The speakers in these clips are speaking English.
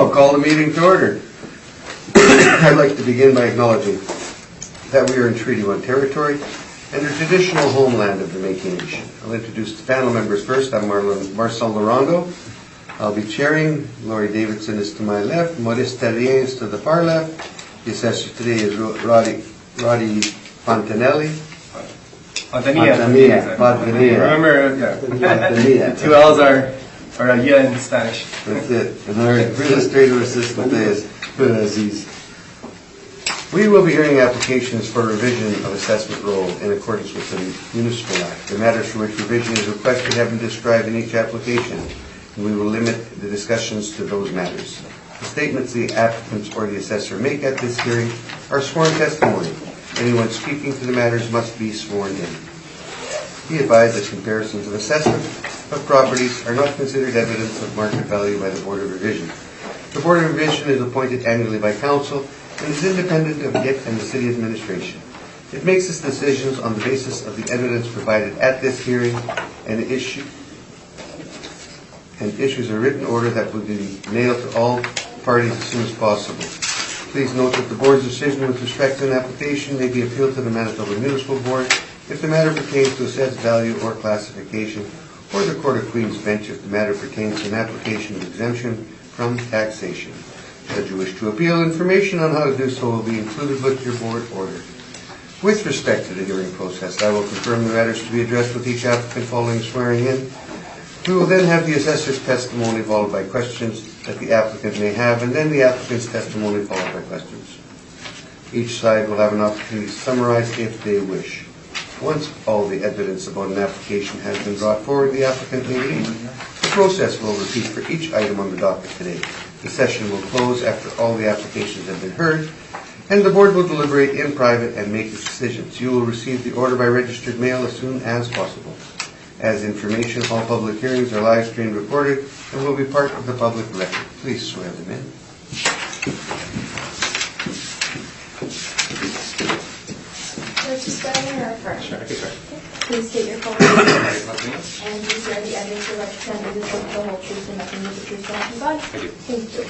I'll call the meeting to order. I'd like to begin by acknowledging that we are in Treaty 1 territory and the traditional homeland of the Métis Nation. I'll introduce the panel members first. I'm Marcel Larongo. I'll be chairing. Laurie Davidson is to my left. Maurice Terrien is to the far left. The assessor today is Roddy Fontanelli. Fontanilla. Remember, yeah. Two L's are a yeah in Spanish. That's it. And our administrative assistant today is Aziz. We will be hearing applications for revision of assessment roll in accordance with the Municipal Act. The matters for which revision is requested have been described in each application, and we will limit the discussions to those matters. The statements the applicants or the assessor make at this hearing are sworn testimony. Anyone speaking to the matters must be sworn in. Be advised that comparisons of assessment of properties are not considered evidence of market value by the Board of Revision. The Board of Revision is appointed annually by Council and is independent of it and the City Administration. It makes its decisions on the basis of the evidence provided at this hearing and issues a written order that will be mailed to all parties as soon as possible. Please note that the Board's decision with respect to an application may be appealed to the Manitoba Municipal Board if the matter pertains to assessed value or classification, or the Court of Queen's Bench if the matter pertains to an application of exemption from taxation. Should you wish to appeal, information on how to do so will be included with your Board order. With respect to the hearing process, I will confirm the matters to be addressed with each applicant following swearing in. We will then have the assessor's testimony followed by questions that the applicant may have, and then the applicant's testimony followed by questions. Each side will have an opportunity to summarize if they wish. Once all the evidence about an application has been brought forward, the applicant may leave. The process will repeat for each item on the docket today. The session will close after all the applications have been heard, and the Board will deliberate in private and make its decisions. You will receive the order by registered mail as soon as possible. As information, all public hearings are live streamed, recorded, and will be part of the public record. Please swear them in. Sure, I can try. Please state your full name. And you swear the evidence you represent is the whole truth and nothing but the truth, so help you God? I do. Thank you.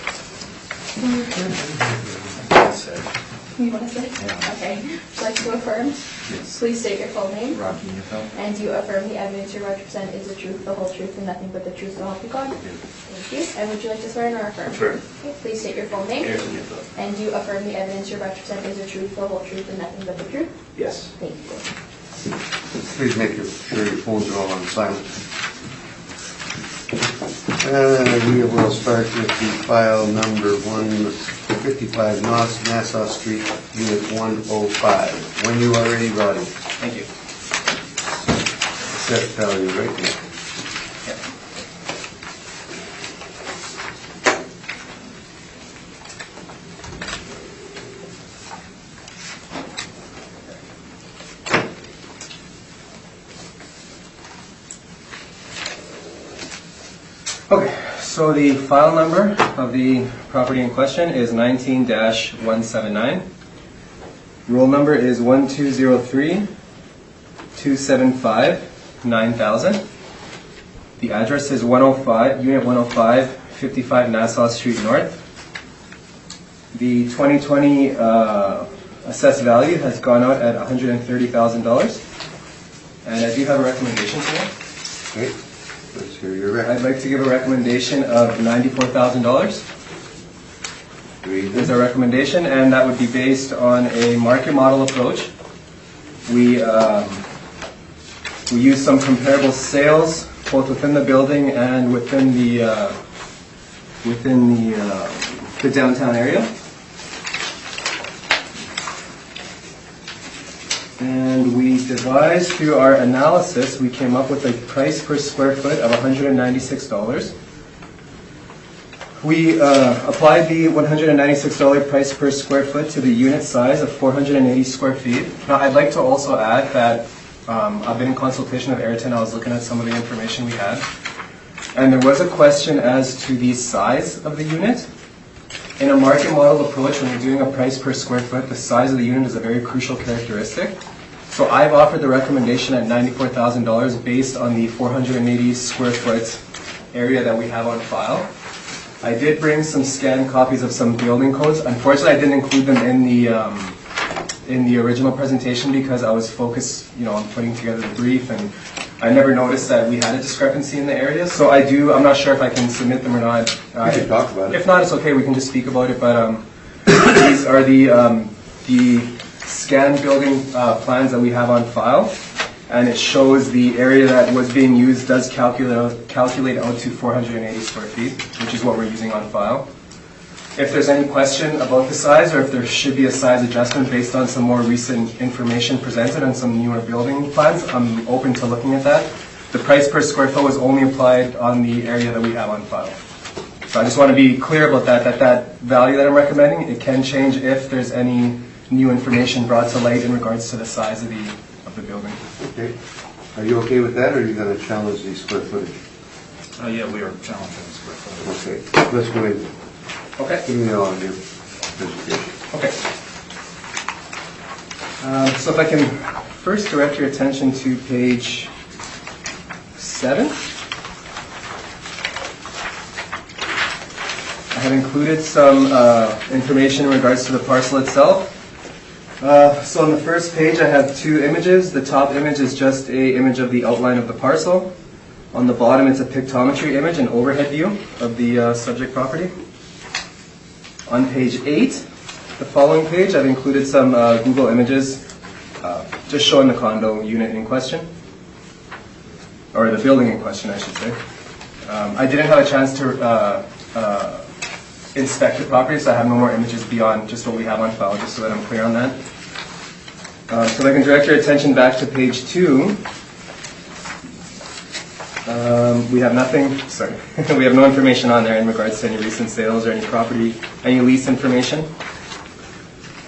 You want to say? Yeah. Okay. Would you like to affirm? Yes. Please state your full name. Rocky Newfeld. And you affirm the evidence you represent is the truth, the whole truth, and nothing but the truth, so help you God? Thank you. And would you like to swear in or affirm? Affirm. Okay. Please state your full name. Harrison Newfeld. And you affirm the evidence you represent is the truth, the whole truth, and nothing but the truth? Yes. Thank you. Please make sure your phones are all on silent. We will start with the file number 155 Nassau Street, Unit 105. When you are ready, Roddy. Thank you. Set value right now. Okay, so the file number of the property in question is 19-179. Roll number is 1203-275-9000. The address is 105, Unit 105, 55 Nassau Street North. The 2020 assessed value has gone out at $130,000. And I do have a recommendation today. Okay. Let's hear your record. I'd like to give a recommendation of $94,000. There's our recommendation, and that would be based on a market model approach. We use some comparable sales both within the building and within the downtown area. And we devised, through our analysis, we came up with a price per square foot of $196. We applied the $196 price per square foot to the unit size of 480 square feet. Now, I'd like to also add that I've been in consultation with Ayrton. I was looking at some of the information we had. And there was a question as to the size of the unit. In a market model approach, when you're doing a price per square foot, the size of the unit is a very crucial characteristic. So I've offered the recommendation at $94,000 based on the 480 square foot area that we have on file. I did bring some scanned copies of some building codes. Unfortunately, I didn't include them in the original presentation because I was focused, on putting together the brief, and I never noticed that we had a discrepancy in the area. So I'm not sure if I can submit them or not. We can talk about it. If not, it's okay. We can just speak about it. But these are the scanned building plans that we have on file, and it shows the area that was being used does calculate out to 480 square feet, which is what we're using on file. If there's any question about the size, or if there should be a size adjustment based on some more recent information presented and some newer building plans, I'm open to looking at that. The price per square foot was only applied on the area that we have on file. So I just want to be clear about that value that I'm recommending, it can change if there's any new information brought to light in regards to the size of the building. Okay. Are you okay with that, or are you going to challenge the square footage? Yeah, we are challenging the square footage. Okay, let's go in. Okay. Give me all of your presentation. Okay. So if I can first direct your attention to page 7. I have included some information in regards to the parcel itself. So on the first page I have 2 images. The top image is just an image of the outline of the parcel. On the bottom it's a pictometry image, an overhead view of the subject property. On page 8, the following page, I've included some Google images just showing the condo unit in question, or the building in question, I should say. I didn't have a chance to inspect the property, so I have no more images beyond just what we have on file, just so that I'm clear on that. So if I can direct your attention back to page 2, we have nothing, sorry, we have no information on there in regards to any recent sales or any lease information.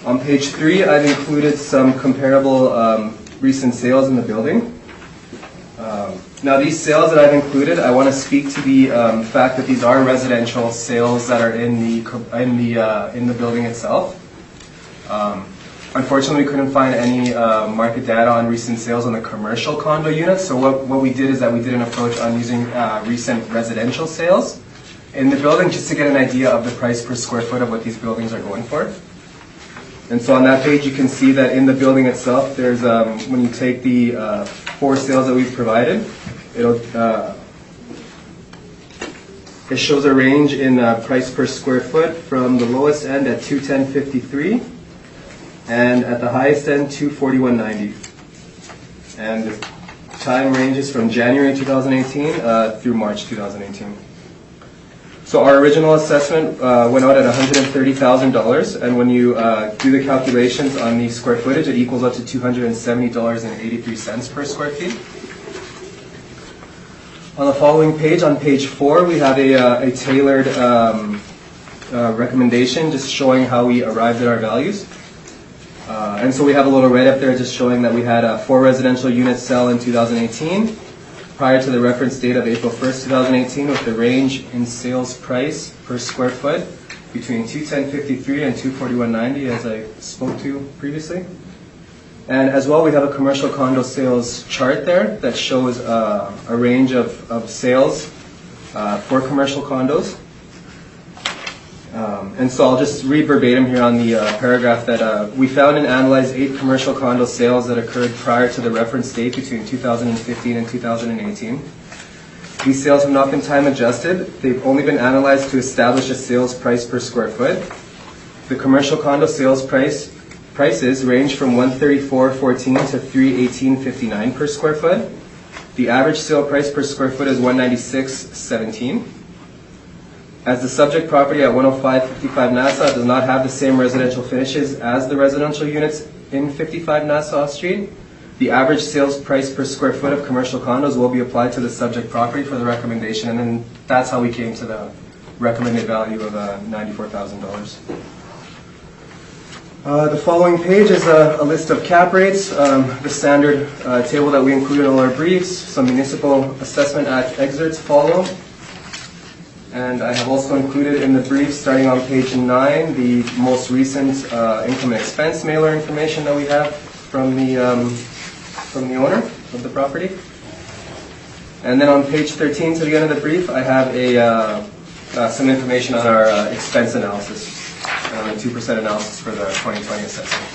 On page 3, I've included some comparable recent sales in the building. Now these sales that I've included, I want to speak to the fact that these are residential sales that are in the building itself. Unfortunately, we couldn't find any market data on recent sales on the commercial condo units. So what we did is that we did an approach on using recent residential sales in the building just to get an idea of the price per square foot of what these buildings are going for. And so on that page, you can see that in the building itself, there's when you take the 4 sales that we've provided, it shows a range in price per square foot from the lowest end at $210.53 and at the highest end $241.90. And the time ranges from January 2018 through March 2018. So our original assessment went out at $130,000, and when you do the calculations on the square footage, it equals up to $270.83 per square feet. On the following page, on page 4, we have a tailored recommendation just showing how we arrived at our values. And so we have a little write-up there just showing that we had 4 residential units sell in 2018. Prior to the reference date of April 1st, 2018, with the range in sales price per square foot between $210.53 and $241.90, as I spoke to previously. And as well, we have a commercial condo sales chart there that shows a range of sales for commercial condos. And so I'll just read verbatim here on the paragraph that we found and analyzed 8 commercial condo sales that occurred prior to the reference date between 2015 and 2018. These sales have not been time adjusted. They've only been analyzed to establish a sales price per square foot. The commercial condo sales prices range from $134.14 to $318.59 per square foot. The average sale price per square foot is $196.17. As the subject property at 10555 Nassau does not have the same residential finishes as the residential units in 55 Nassau Street, the average sales price per square foot of commercial condos will be applied to the subject property for the recommendation, and then that's how we came to the recommended value of $94,000. The following page is a list of cap rates, the standard table that we include in all our briefs. Some Municipal Assessment Act excerpts follow. And I have also included in the brief, starting on page 9, the most recent income and expense mailer information that we have from the owner of the property. And then on page 13 to the end of the brief, I have some information on our expense analysis, and on the 2% analysis for the 2020 assessment.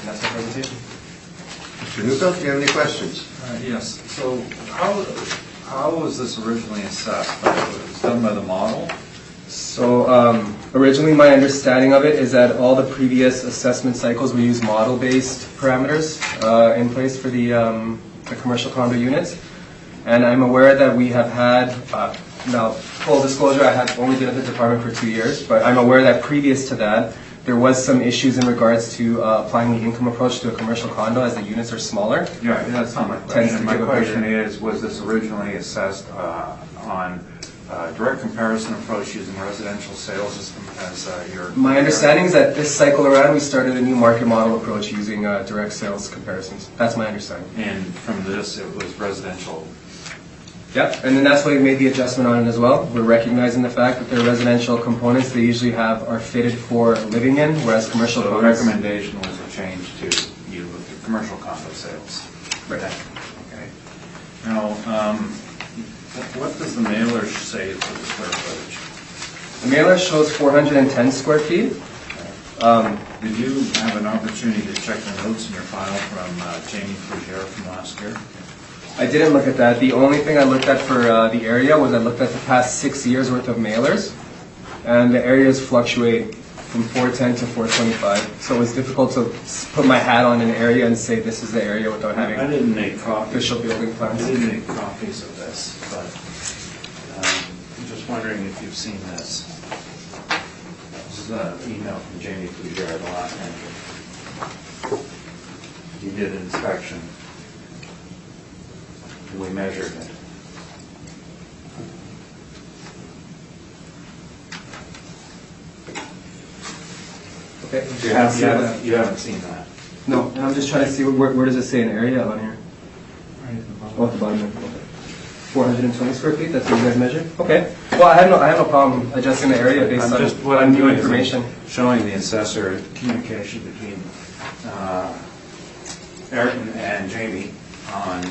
And that's my presentation. Mr. Newfeld, do you have any questions? Yes, so how was this originally assessed? It was done by the model? So originally my understanding of it is that all the previous assessment cycles we use model-based parameters in place for the commercial condo units. And I'm aware that we have had, now full disclosure, I had only been at the department for 2 years, but I'm aware that previous to that there was some issues in regards to applying the income approach to a commercial condo as the units are smaller. Yeah, that's not my question. My question is, was this originally assessed on direct comparison approach using residential sales as your... My understanding is that this cycle around we started a new market model approach using direct sales comparisons. That's my understanding. And from this it was residential. Yep, and then that's why we made the adjustment on it as well. We're recognizing the fact that their residential components they usually are fitted for living in, whereas commercial So the condos... recommendation was a change to you with the commercial condo sales. Right. Okay. Now, what does the mailer say for the square footage? The mailer shows 410 square feet. Did you have an opportunity to check the notes in your file from Jamie Fougere from last year? I didn't look at that. The only thing I looked at for the area was I looked at the past 6 years worth of mailers, and the areas fluctuate from 410 to 425. So it was difficult to put my hat on an area and say this is the area without having I didn't make copies. official building plans. I didn't make copies of this, but I'm just wondering if you've seen this. This is an email from Jamie Fougere, the last manager. He did an inspection. We measured it. Okay. You haven't seen that? No, and I'm just trying to see where does it say an area on here? Right at the bottom. Oh, at the bottom. Okay. 420 square feet. That's what you guys measured. Okay. Well, I have no problem adjusting the area based on new information. Showing the assessor communication between Ayrton and Jamie on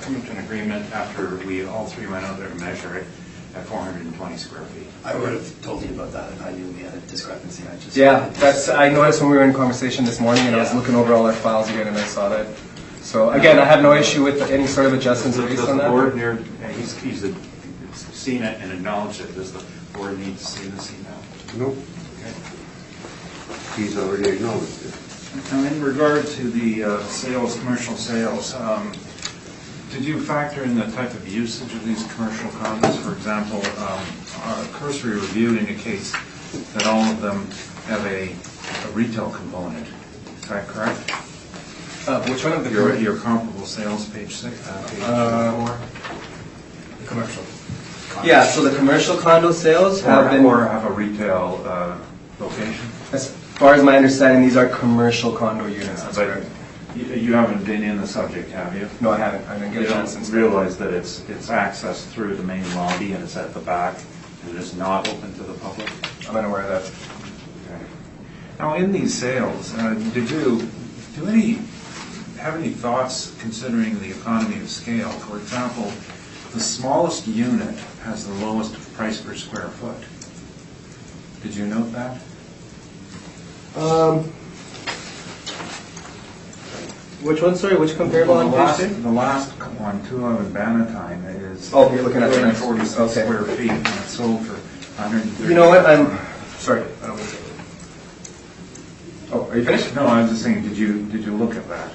coming to an agreement after we all three went out there to measure it at 420 square feet. I would have told you about that if I knew we had a discrepancy. I noticed when we were in conversation this morning, and I was looking over all our files again, and I saw that. So again, I have no issue with any sort of adjustments based on that. Does the board near, he's seen it and acknowledged it. Does the board need to see this email? Nope. Okay. He's already acknowledged it. Now, in regard to the sales, commercial sales, did you factor in the type of usage of these commercial condos? For example, our cursory review indicates that all of them have a retail component. Is that correct? Which one of the Your comparable sales, page 6, page 4? Commercial. Yeah, so the commercial condo sales have been... Or have a retail location? As far as my understanding, these are commercial condo units. That's But correct. you haven't been in the subject, have you? No, I haven't. I didn't get You a chance don't since. realize that it's accessed through the main lobby and it's at the back and it is not open to the public? I'm unaware of that. Okay. Now, in these sales, did you have any thoughts considering the economy of scale? For example, the smallest unit has the lowest price per square foot. Did you note that? Which one, sorry? Which comparable on page 2? The last one, 211 Bannatyne, is Oh, you're looking at the next 246 okay. square feet, and it's sold for 130. You know what? Sorry. I don't mean to. Oh, are you finished? No, I was just saying, did you look at that?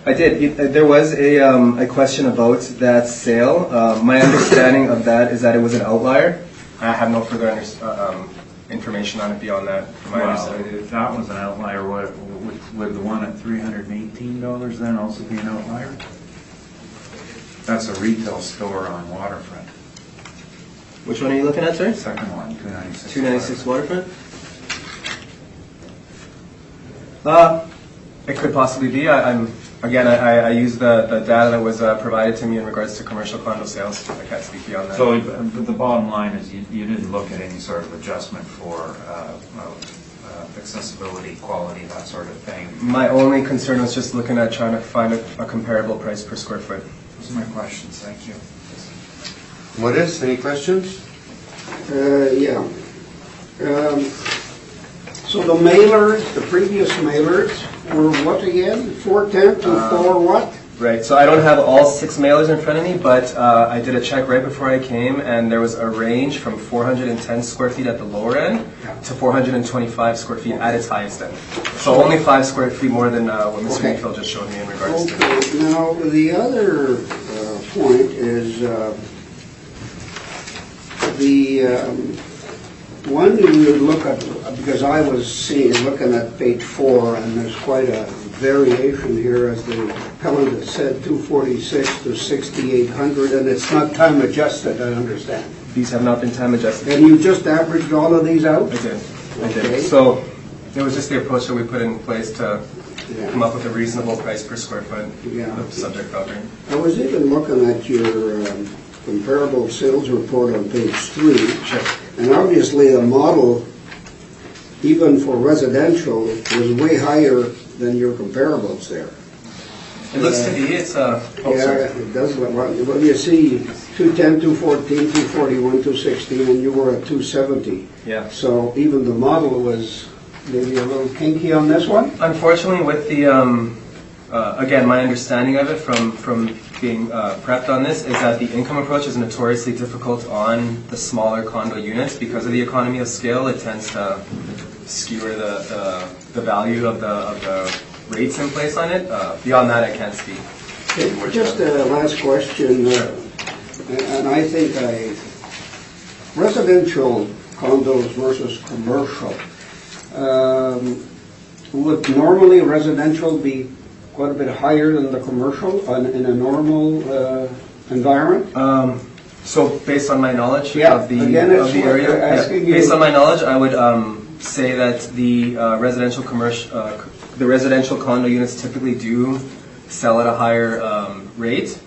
I did. There was a question about that sale. My understanding of that is that it was an outlier. I have no further information on it beyond that. From my understanding. If that was an outlier, would the one at $318 then also be an outlier? That's a retail store on Waterfront. Which one are you looking at, sir? Second one, 296. 296 Waterfront? It could possibly be. I use the data that was provided to me in regards to commercial condo sales. I can't speak beyond that. So the bottom line is you didn't look at any sort of adjustment for accessibility, quality, that sort of thing. My only concern was just looking at trying to find a comparable price per square foot. Those are my questions. Thank you. What is? Any questions? Yeah. So the mailers, the previous mailers were what again? 410 to 4 what? Right, so I don't have all 6 mailers in front of me, but I did a check right before I came, and there was a range from 410 square feet at the lower end to 425 square feet at its highest end. So only 5 square feet more than what Mr. Okay. Mayfield just showed me in regards to. Okay, now the other point is when you look at, because I was looking at page 4, and there's quite a variation here, as the appellant has said, 246 to 6,800, and it's not time adjusted, I understand. These have not been time adjusted. And you just averaged all of these out? I did. Okay. So it was just the approach that we put in place to Yeah. come up with a reasonable price per square foot Yeah. of the subject property. I was even looking at your comparable sales report on page 3. Sure. And obviously the model, even for residential, was way higher than your comparables there. It looks to be, it's a, Yeah, it does look, well, you see 210, 214, 241, 216, and you were at 270. yeah. So even the model was maybe a little kinky on this one? Unfortunately, with the, again, my understanding of it from being prepped on this is that the income approach is notoriously difficult on the smaller condo units because of the economy of scale. It tends to skewer the value of the rates in place on it. Beyond that, I can't speak. Just a last question, and I think residential condos versus commercial. Would normally residential be quite a bit higher than the commercial in a normal environment? So based on my knowledge Yeah, of the again, it's of the area, what they're asking based you. on my knowledge, I would say that the the residential condo units typically do sell at a higher rate,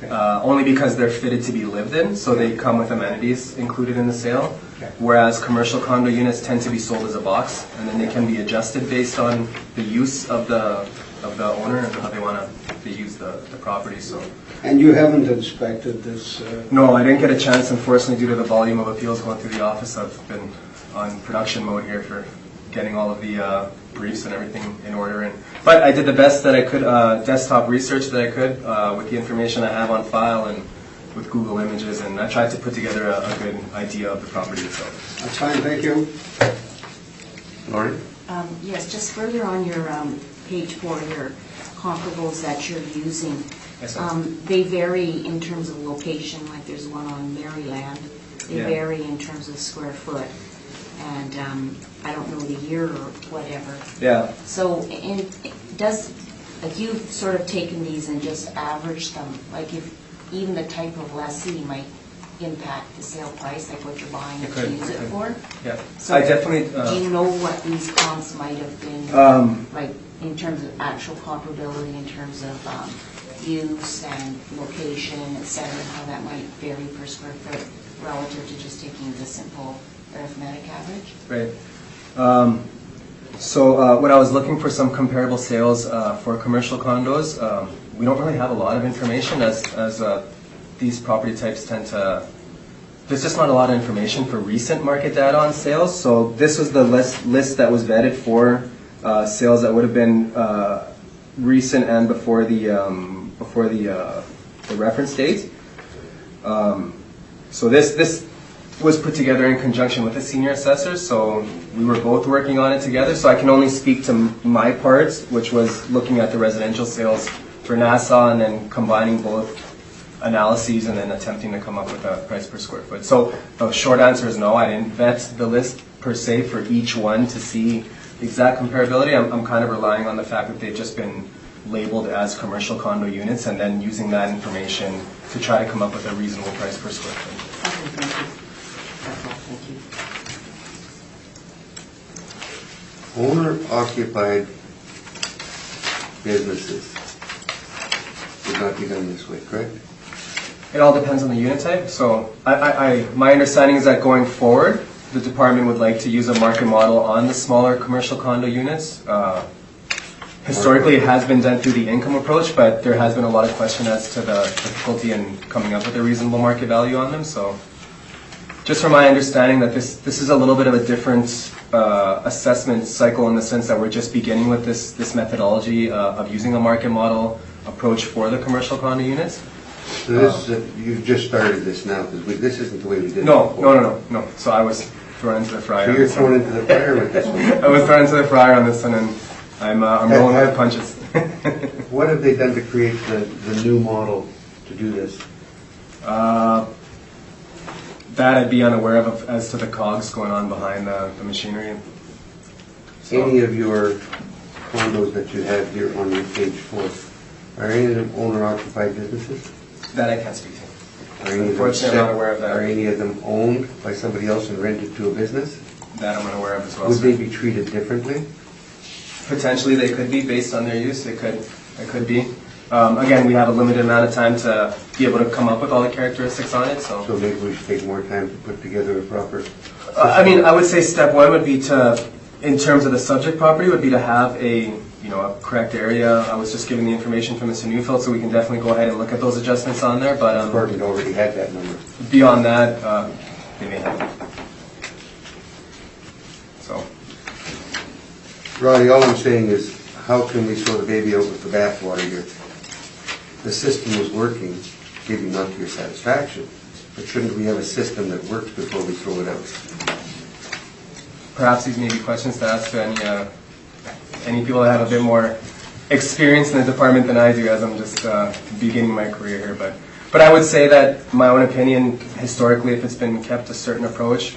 only because they're fitted to be lived in, so they come with amenities included in the sale. Okay. Whereas commercial condo units tend to be sold as a box, and then they can be adjusted based on the use of the owner and how they want to use the property. So. And you haven't inspected this? No, I didn't get a chance, unfortunately, due to the volume of appeals going through the office. I've been on production mode here for getting all of the briefs and everything in order. But I did the best that I could, desktop research that I could with the information I have on file and with Google Images, and I tried to put together a good idea of the property itself. That's fine, thank you. Laurie? Yes, just further on your page 4, your comparables that you're using. Yes, sir. They vary in terms of location, like there's one on Maryland. They Yeah. vary in terms of square foot. And I don't know the year or whatever. Yeah. So like you've sort of taken these and just averaged them, like if even the type of lessee might impact the sale price, like what you're buying it to use it for? Yeah. So I definitely. do you know what these comps might have been, like in terms of actual comparability, in terms of use and location, et cetera, how that might vary per square foot relative to just taking the simple arithmetic average? Right. So when I was looking for some comparable sales for commercial condos, we don't really have a lot of information as these property types tend to, there's just not a lot of information for recent market data on sales. So this was the list that was vetted for sales that would have been recent and before the reference date. So this was put together in conjunction with the senior assessor, so we were both working on it together. So I can only speak to my part, which was looking at the residential sales for Nassau and then combining both analyses and then attempting to come up with a price per square foot. So the short answer is no, I didn't vet the list per se for each one to see exact comparability. I'm kind of relying on the fact that they've just been labeled as commercial condo units and then using that information to try to come up with a reasonable price per square foot. Okay, thank you. That's all, thank you. Owner-occupied businesses would not be done this way, correct? It all depends on the unit type. So my understanding is that going forward, the department would like to use a market model on the smaller commercial condo units. Historically, it has been done through the income approach, but there has been a lot of question as to the difficulty in coming up with a reasonable market value on them. So just from my understanding that this is a little bit of a different assessment cycle in the sense that we're just beginning with this methodology of using a market model approach for the commercial condo units. So this, you've just started this now, because this isn't the way we did it No. before. So I was thrown into the fryer. So you're thrown into the fire with this one. I was thrown into the fryer on this one, and I'm rolling with the punches. What have they done to create the new model to do this? That I'd be unaware of as to the cogs going on behind the machinery. So, Any of your condos that you have here on your page 4, are any of them owner-occupied businesses? that I can't speak to. Are any of them Unfortunately, I'm not aware of that. Are any of them owned by somebody else and rented to a business? That I'm unaware of as well. Would sir. they be treated differently? Potentially, they could be based on their use. They could be. Again, we have a limited amount of time to be able to come up with all the characteristics on it. So, So maybe we should take more time to put together a proper... I mean, I would say step one would be to, in terms of the subject property, would be to have a a correct area. I was just giving the information from Mr. Neufeld, so we can definitely go ahead and look at those adjustments on there. But Department already had that number. beyond that, they may have. So. Roddy, all I'm saying is, how can we throw the baby out with the bathwater here? The system was working, maybe not to your satisfaction, but shouldn't we have a system that works before we throw it out? Perhaps these may be questions to ask to any people that have a bit more experience in the department than I do, as I'm just beginning my career here. But I would say that, my own opinion, historically, if it's been kept a certain approach,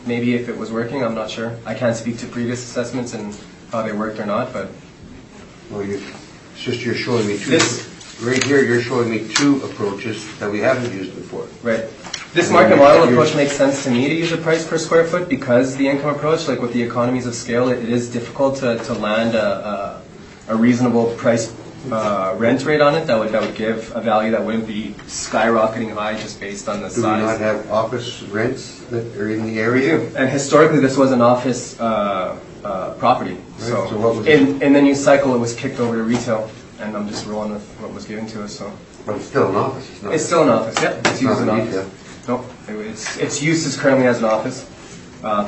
maybe if it was working, I'm not sure. I can't speak to previous assessments and how they worked or not, but... Well, it's just you're showing me two. This- Right here, you're showing me two approaches that we haven't used before. Right. This market model approach makes sense to me to use a price per square foot because the income approach, like with the economies of scale, it is difficult to land a reasonable price rent rate on it that would give a value that wouldn't be skyrocketing high just based on the Do we not size. have office rents that are in the We area? do. And historically, this was an office property. so what was in the new cycle, it was kicked over to retail, and I'm just rolling with what was given to us. So. But it's still an office, it's not. It's still an office, yeah. It's used not as an a office. retail. No, its use is currently as an office.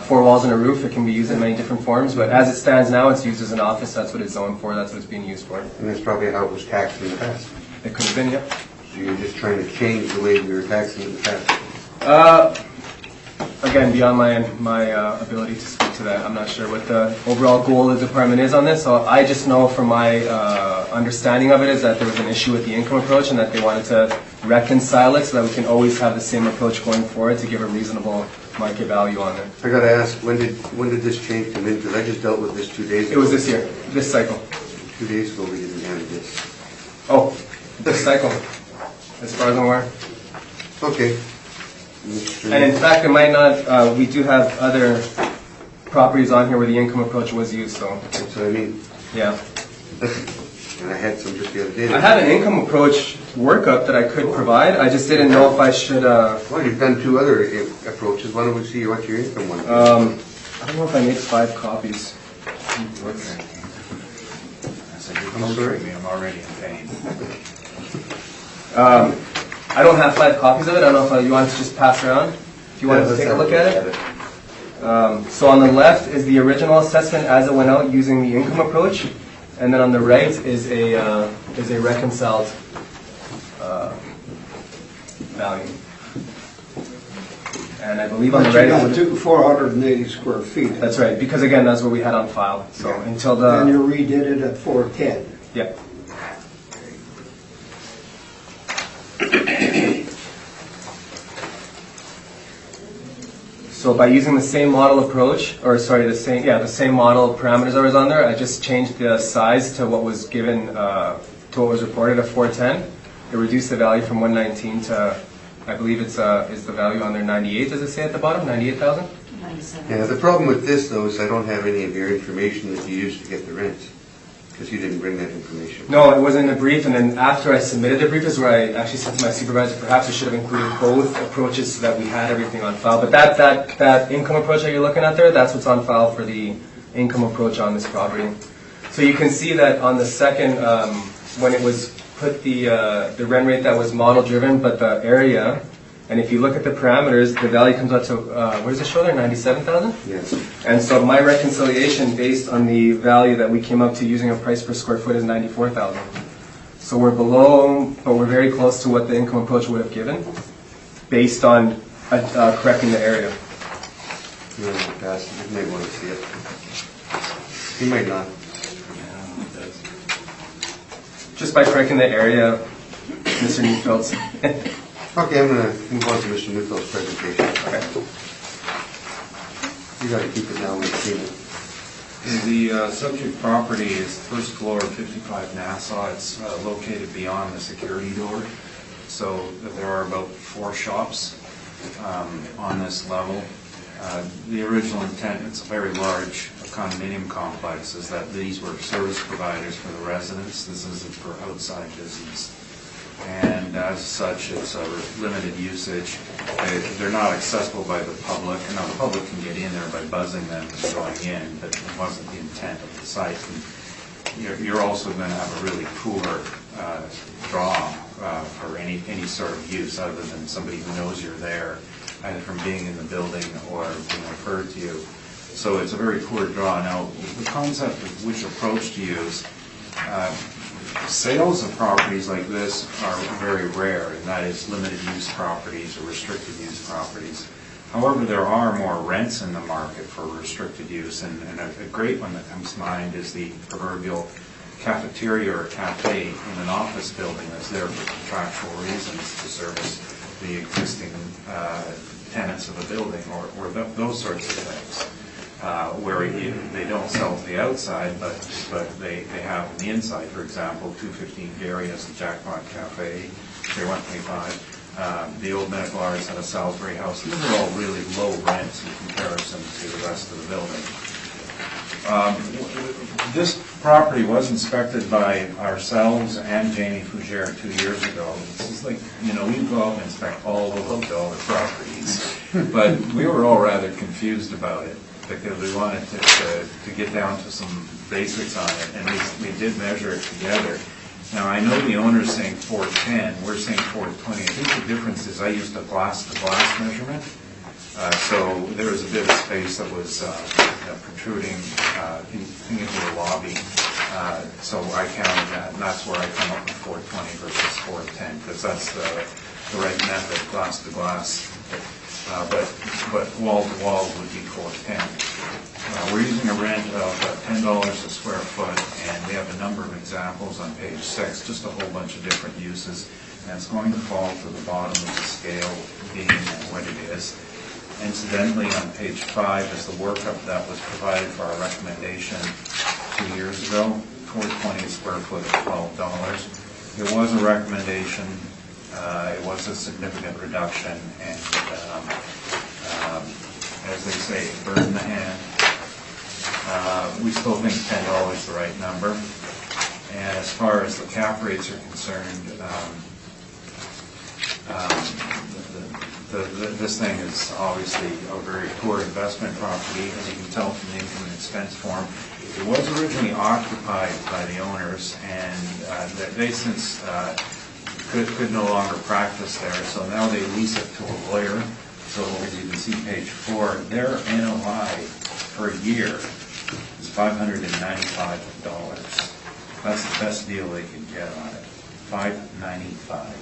4 walls and a roof, it can be used in many different forms, but as it stands now, it's used as an office. That's what it's zoned for, that's what it's being used for. And that's probably how it was taxed in the past. It could have been, yeah. So you're just trying to change the way we were taxing it in the past. Again, beyond my ability to speak to that, I'm not sure what the overall goal of the department is on this. So I just know from my understanding of it is that there was an issue with the income approach and that they wanted to reconcile it so that we can always have the same approach going forward to give a reasonable market value on it. I gotta ask, when did this change come in? Because I just dealt with this 2 days ago. It was this year, this cycle. 2 days ago we didn't have this. Oh, this cycle, as far as I'm aware. Okay. And in fact, it might not, we do have other properties on here where the income approach was used, so, That's what I mean. yeah. And I had some just the other day. I have an income approach workup that I could provide, I just didn't know if I should, Well, you've done 2 other approaches. Why don't we see what your income one is? I don't know if I make 5 copies. I'm sorry? I'm already in pain. I don't have 5 copies of it, I don't know if you want to just pass around, if you want to take a look at it. So on the left is the original assessment as it went out using the income approach, and then on the right is a reconciled value. And I believe on the But right, you got 480 square feet. that's right, because again, that's what we had on file, so until And you the, redid it at 410. yeah. So by using the same model approach, or sorry, the same model parameters that was on there, I just changed the size to what was given, to what was reported at 410. It reduced the value from 119 to, I believe is the value on there 98, does it say at the bottom, 98,000? 97. Yeah, the problem with this, though, is I don't have any of your information that you used to get the rents, because you didn't bring that information. No, it wasn't in the brief, and then after I submitted the brief is where I actually said to my supervisor, perhaps I should have included both approaches so that we had everything on file. But that income approach that you're looking at there, that's what's on file for the income approach on this property. So you can see that on the second, when it was put the rent rate that was model driven, but the area And if you look at the parameters, the value comes out to, what does it show there, 97,000? Yes. And so my reconciliation based on the value that we came up to using a price per square foot is 94,000. So we're below, but we're very close to what the income approach would have given based on correcting the area. You want to pass it? You might want to see it. You might not. Just by correcting the area, Mr. Neufield's. Okay, I'm going to move on to Mr. Newfield's presentation. Okay. You got to keep it now, we've seen it. The subject property is first floor, 55 Nassau. It's located beyond the security door. So there are about 4 shops on this level. The original intent, it's a very large condominium complex, is that these were service providers for the residents. This isn't for outside business. And as such, it's a limited usage. They're not accessible by the public. Now, the public can get in there by buzzing them and going in, but it wasn't the intent of the site. And you're also going to have a really poor draw for any sort of use other than somebody who knows you're there, either from being in the building or being referred to you. So it's a very poor draw. Now, the concept of which approach to use, sales of properties like this are very rare, and that is limited use properties or restricted use properties. However, there are more rents in the market for restricted use, and a great one that comes to mind is the proverbial cafeteria or cafe in an office building that's there for contractual reasons to service the existing tenants of a building, or those sorts of things. Where they don't sell to the outside, but they have on the inside. For example, 215 Gary has the Jackpot Cafe, Pier 125. The Old Medical Arts had a Salisbury House. These are all really low rents in comparison to the rest of the building. This property was inspected by ourselves and Jamie Fougere 2 years ago. This is like, we go out and inspect all the hotel properties, but we were all rather confused about it, because we wanted to get down to some basics on it, and we did measure it together. Now, I know the owner's saying 410, we're saying 420. I think the difference is I used a glass-to-glass measurement, so there was a bit of space that was protruding into the lobby, so I counted that, and that's where I come up with 420 versus 410, because that's the right method, glass-to-glass. But wall-to-wall would be 410. We're using a rent of $10 a square foot, and we have a number of examples on page 6, just a whole bunch of different uses, and it's going to fall to the bottom of the scale, being what it is. Incidentally, on page 5 is the workup that was provided for our recommendation 2 years ago, 420 a square foot at $12. There was a recommendation. It was a significant reduction, and as they say, bird in the hand. We still think $10 is the right number. And as far as the cap rates are concerned, this thing is obviously a very poor investment property, as you can tell from the income and expense form. It was originally occupied by the owners, and they since could no longer practice there, so now they lease it to a lawyer. So as you can see, page 4, their NOI per year is $595. That's the best deal they could get on it, $595.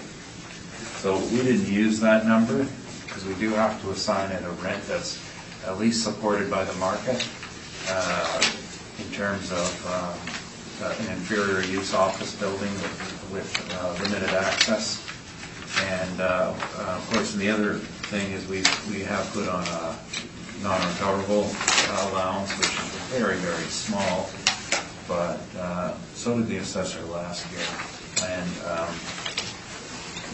So we didn't use that number because we do have to assign it a rent that's at least supported by the market in terms of an inferior use office building with limited access. And of course, the other thing is we have put on a non-recoverable allowance, which is very, very small, but so did the assessor last year. And I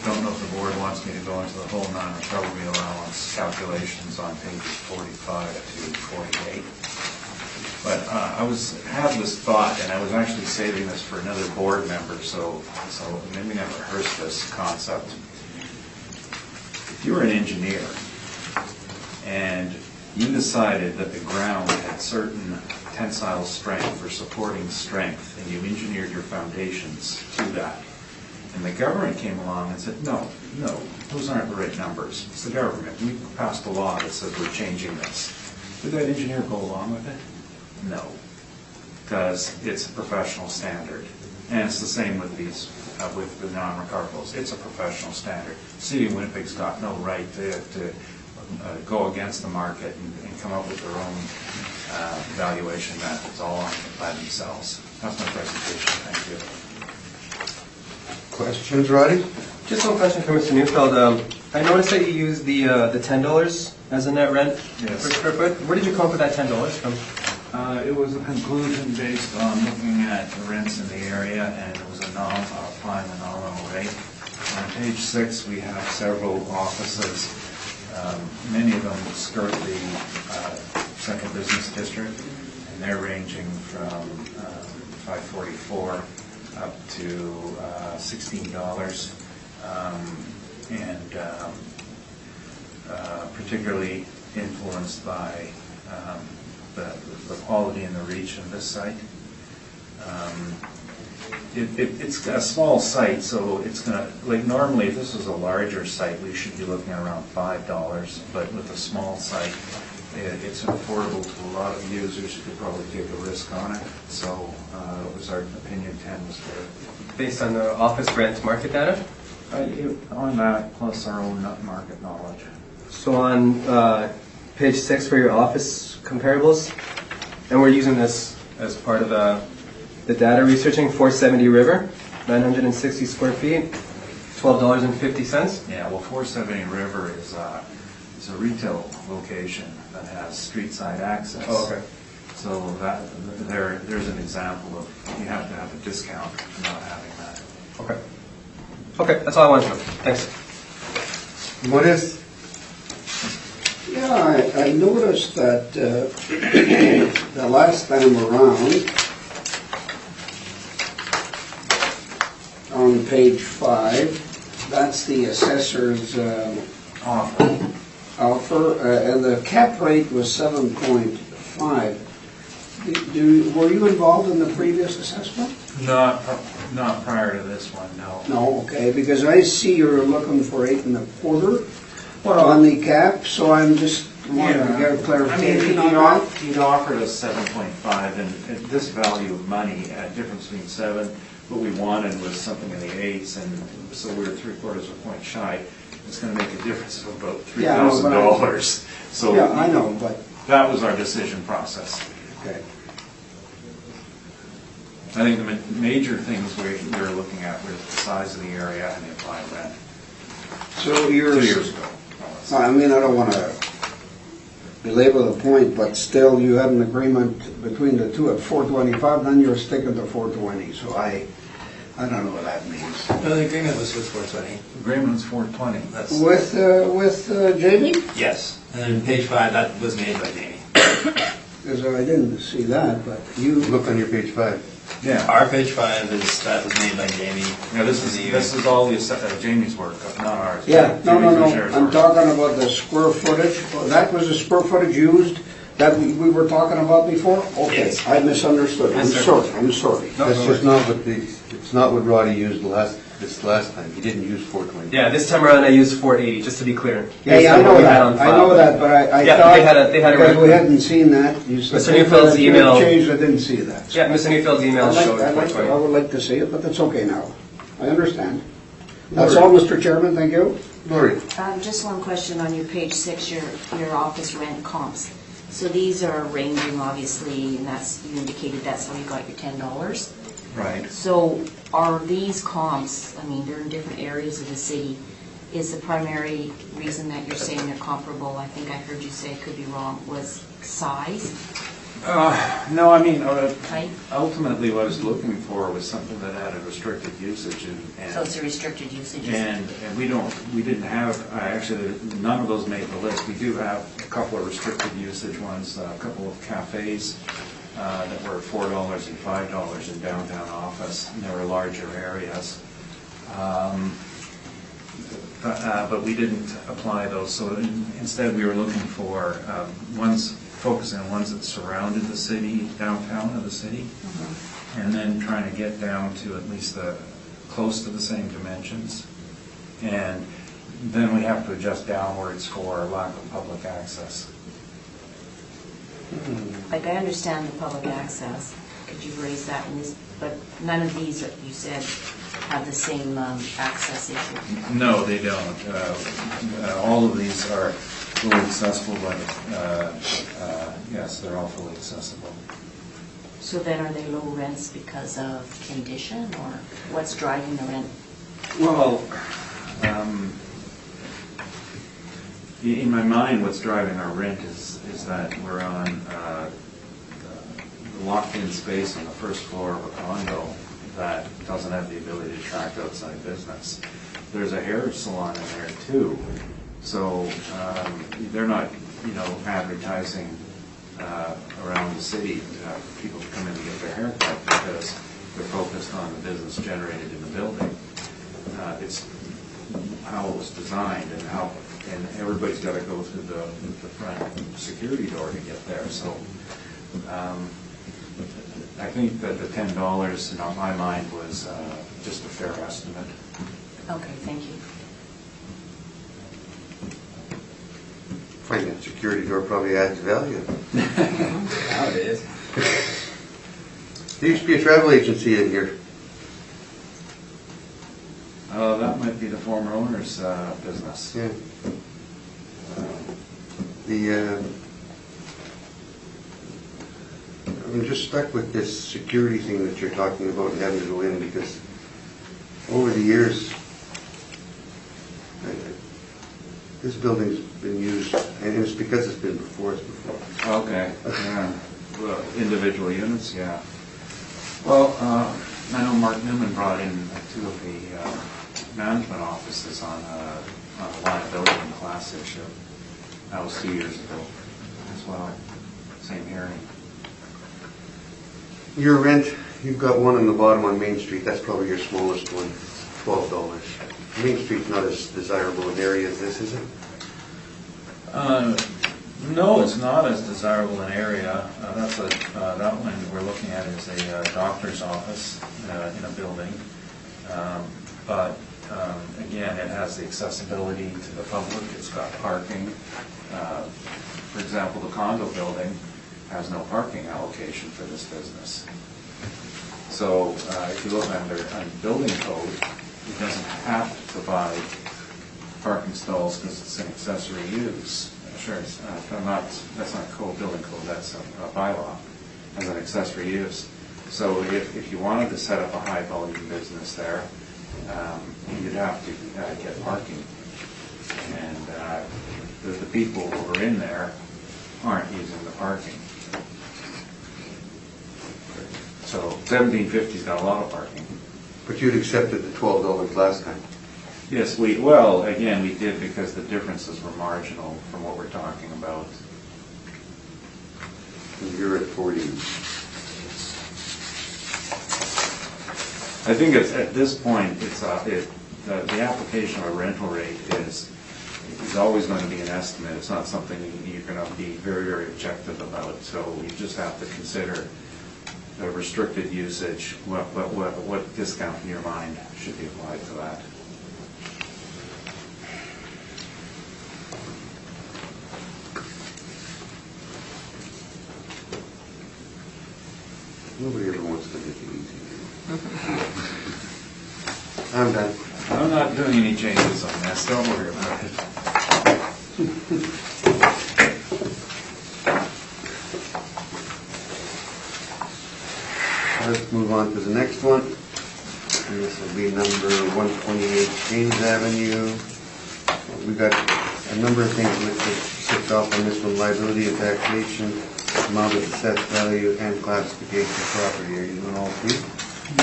don't know if the board wants me to go into the whole non-recoverable allowance calculations on pages 45 to 48. But I had this thought, and I was actually saving this for another board member, so maybe I rehearse this concept. If you were an engineer and you decided that the ground had certain tensile strength or supporting strength, and you engineered your foundations to that, And the government came along and said, no, those aren't the right numbers. It's the government. We passed a law that says we're changing this. Did that engineer go along with it? No, because it's a professional standard. And it's the same with these, with the non-recoverables. It's a professional standard. City of Winnipeg's got no right to go against the market and come up with their own valuation methods all by themselves. That's my presentation. Thank you. Questions, Roddy? Just one question for Mr. Neufeld. I noticed that you used the $10 as a net rent Yes. per square foot. Where did you come up with that $10 from? It was a conclusion based on looking at the rents in the area, and it was applying a nominal rate. On page 6, we have several offices. Many of them skirt the central business district, and they're ranging from $5.44 up to $16, and particularly influenced by the quality and the reach of this site. It's a small site, so it's going to, like normally if this was a larger site, we should be looking at around $5, but with a small site, it's affordable to a lot of users who could probably take a risk on it. So it was our opinion 10 was good. Based on the office rent market data? On that, plus our own market knowledge. So on page 6 for your office comparables, and we're using this as part of the data researching, 470 River, 960 square feet, $12.50. Yeah, well, 470 River is a retail location that has street side access. Oh, okay. So that there's an example of you have to have a discount for not having that. Okay. Okay, that's all I wanted to know. Thanks. What is? Yeah, I noticed that the last time around, on page 5, that's the assessor's offer, and the cap rate was 7.5. Were you involved in the previous assessment? Not prior to this one, no. No, okay, because I see you're looking for 8.25 on the cap, so I'm just wanting to get a clarification on that. He'd offered us 7.5, and this value of money, difference between 7, what we wanted was something in the 8s, and so we were 3/4 of a point shy. It's going to make a difference of about $3,000. So yeah, I know, but that was our decision process. okay. I think the major things we were looking at were the size of the area and the applied rent. So 2 years ago. I mean, I don't want to belabor the point, but still, you had an agreement between the two at 425, then you're sticking to 420. So I don't know what that means. No, the agreement was with 420. Agreement's 420. That's With Jamie? yes. And then page 5, that was made by Jamie. Because I didn't see that, but you Look on your page 5. Yeah. Our page 5 that was made by Jamie. Yeah, this is all the Jamie's work, not ours. Yeah, no, Jamie's and I'm work. talking about the square footage. That was the square footage used that we were talking about before? Okay, Yes. I misunderstood. I'm sorry. That's just not what it's not what Roddy used this last time. He didn't use 420. Yeah, this time around I used 480, just to be clear. Yeah, I know that, but I Yeah, thought, they had a because we record. hadn't seen that. You said Mr. Neufeld's that you email- had changed, I didn't see that. Yeah, Mr. Neufeld's email showed I 420. would like to see it, but that's okay now. I understand. That's all, Mr. Chairman, thank you. Lori, Just one question on your page 6, your office rent comps. So these are ranging, obviously, and you indicated that's how you got your $10. Right. So are these comps, I mean, they're in different areas of the city, is the primary reason that you're saying they're comparable, I think I heard you say, could be wrong, was size, No, I mean, type? ultimately what I was looking for was something that had a restricted usage So it's a restricted usage? and we didn't have, actually, none of those made the list. We do have a couple of restricted usage ones, a couple of cafes that were $4 and $5 in downtown office, and they were larger areas. But we didn't apply those, so instead we were looking for focusing on ones that surrounded the city, downtown of the city, and then trying to get down to at least the close to the same dimensions. And then we have to adjust downwards for lack of public access. Like, I understand the public access, could you raise that in this, but none of these, that you said, have the same access issue. No, they don't. All of these are fully accessible, but yes, they're all fully accessible. So then are they low rents because of condition, or what's driving the rent? Well, in my mind, what's driving our rent is that we're on the locked-in space on the first floor of a condo that doesn't have the ability to attract outside business. There's a hair salon in there too, so they're not, advertising around the city for people to come in and get their hair cut because they're focused on the business generated in the building. It's how it was designed and everybody's got to go through the front security door to get there. So I think that the $10 in my mind was just a fair estimate. Okay, thank you. Find that security door probably adds value. Now it is. There used to be a travel agency in here. That might be the former owner's business. Yeah. I'm just stuck with this security thing that you're talking about and having to go in because over the years, this building's been used, and it's because it's been before us before. Okay, yeah. Well, individual units, yeah. Well, I know Mark Newman brought in two of the management offices on a liability and class issue. That was 2 years ago as well, same hearing. Your rent, you've got one on the bottom on Main Street, that's probably your smallest one, $12. Main Street's not as desirable an area as this, is it? No, it's not as desirable an area. That one we're looking at is a doctor's office in a building. But again, it has the accessibility to the public. It's got parking. For example, the condo building has no parking allocation for this business. So if you look under building code, it doesn't have to provide parking stalls because it's an accessory use. Sure, that's not building code, that's a bylaw as an accessory use. So if you wanted to set up a high volume business there, you'd have to get parking. And the people who are in there aren't using the parking. So 1750's got a lot of parking. But you'd accepted the $12 last time. Yes, again, we did because the differences were marginal from what we're talking about. And you're at 40. I think at this point, the application of a rental rate is always going to be an estimate. It's not something you're going to be very, very objective about. So you just have to consider the restricted usage, what discount in your mind should be applied to that. Nobody ever wants to make it easy. I'm done. I'm not doing any changes on this. Don't worry about it. Let's move on to the next one. And this will be number 128 James Avenue. We got a number of things listed, 6 off on this one: liability and taxation, amount of assessed value, and classification of property. Are you doing all three?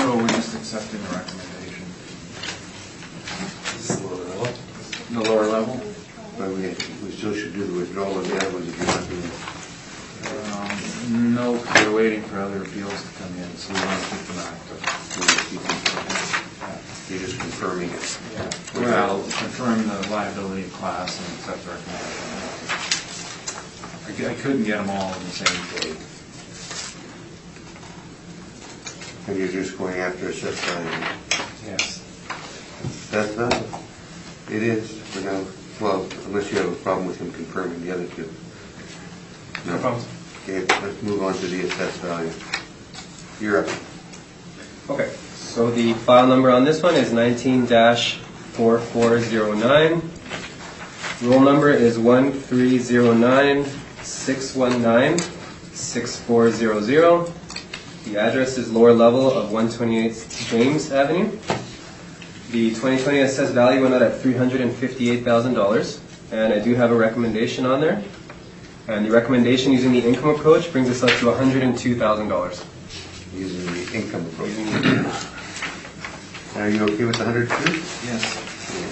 No, we're just accepting the recommendation. This is a little bit low. The lower level? But we still should do the withdrawal of the other ones if you're not doing it. No, we're waiting for other appeals to come in, so we want to keep them active. You're just confirming it. Yeah. Well, confirm the liability class and accept the recommendation. I couldn't get them all in the same date. And you're just going after assessed value. Yes. That's not, it is for now. Well, unless you have a problem with him confirming the other two. No problem. Okay, let's move on to the assessed value. You're up. Okay, so the file number on this one is 19-4409. Roll number is 1309-619-6400. The address is lower level of 128 James Avenue. The 2020 assessed value went out at $358,000, and I do have a recommendation on there. And the recommendation using the income approach brings us up to $102,000. Using the income approach. Are you okay with the 102? Yes.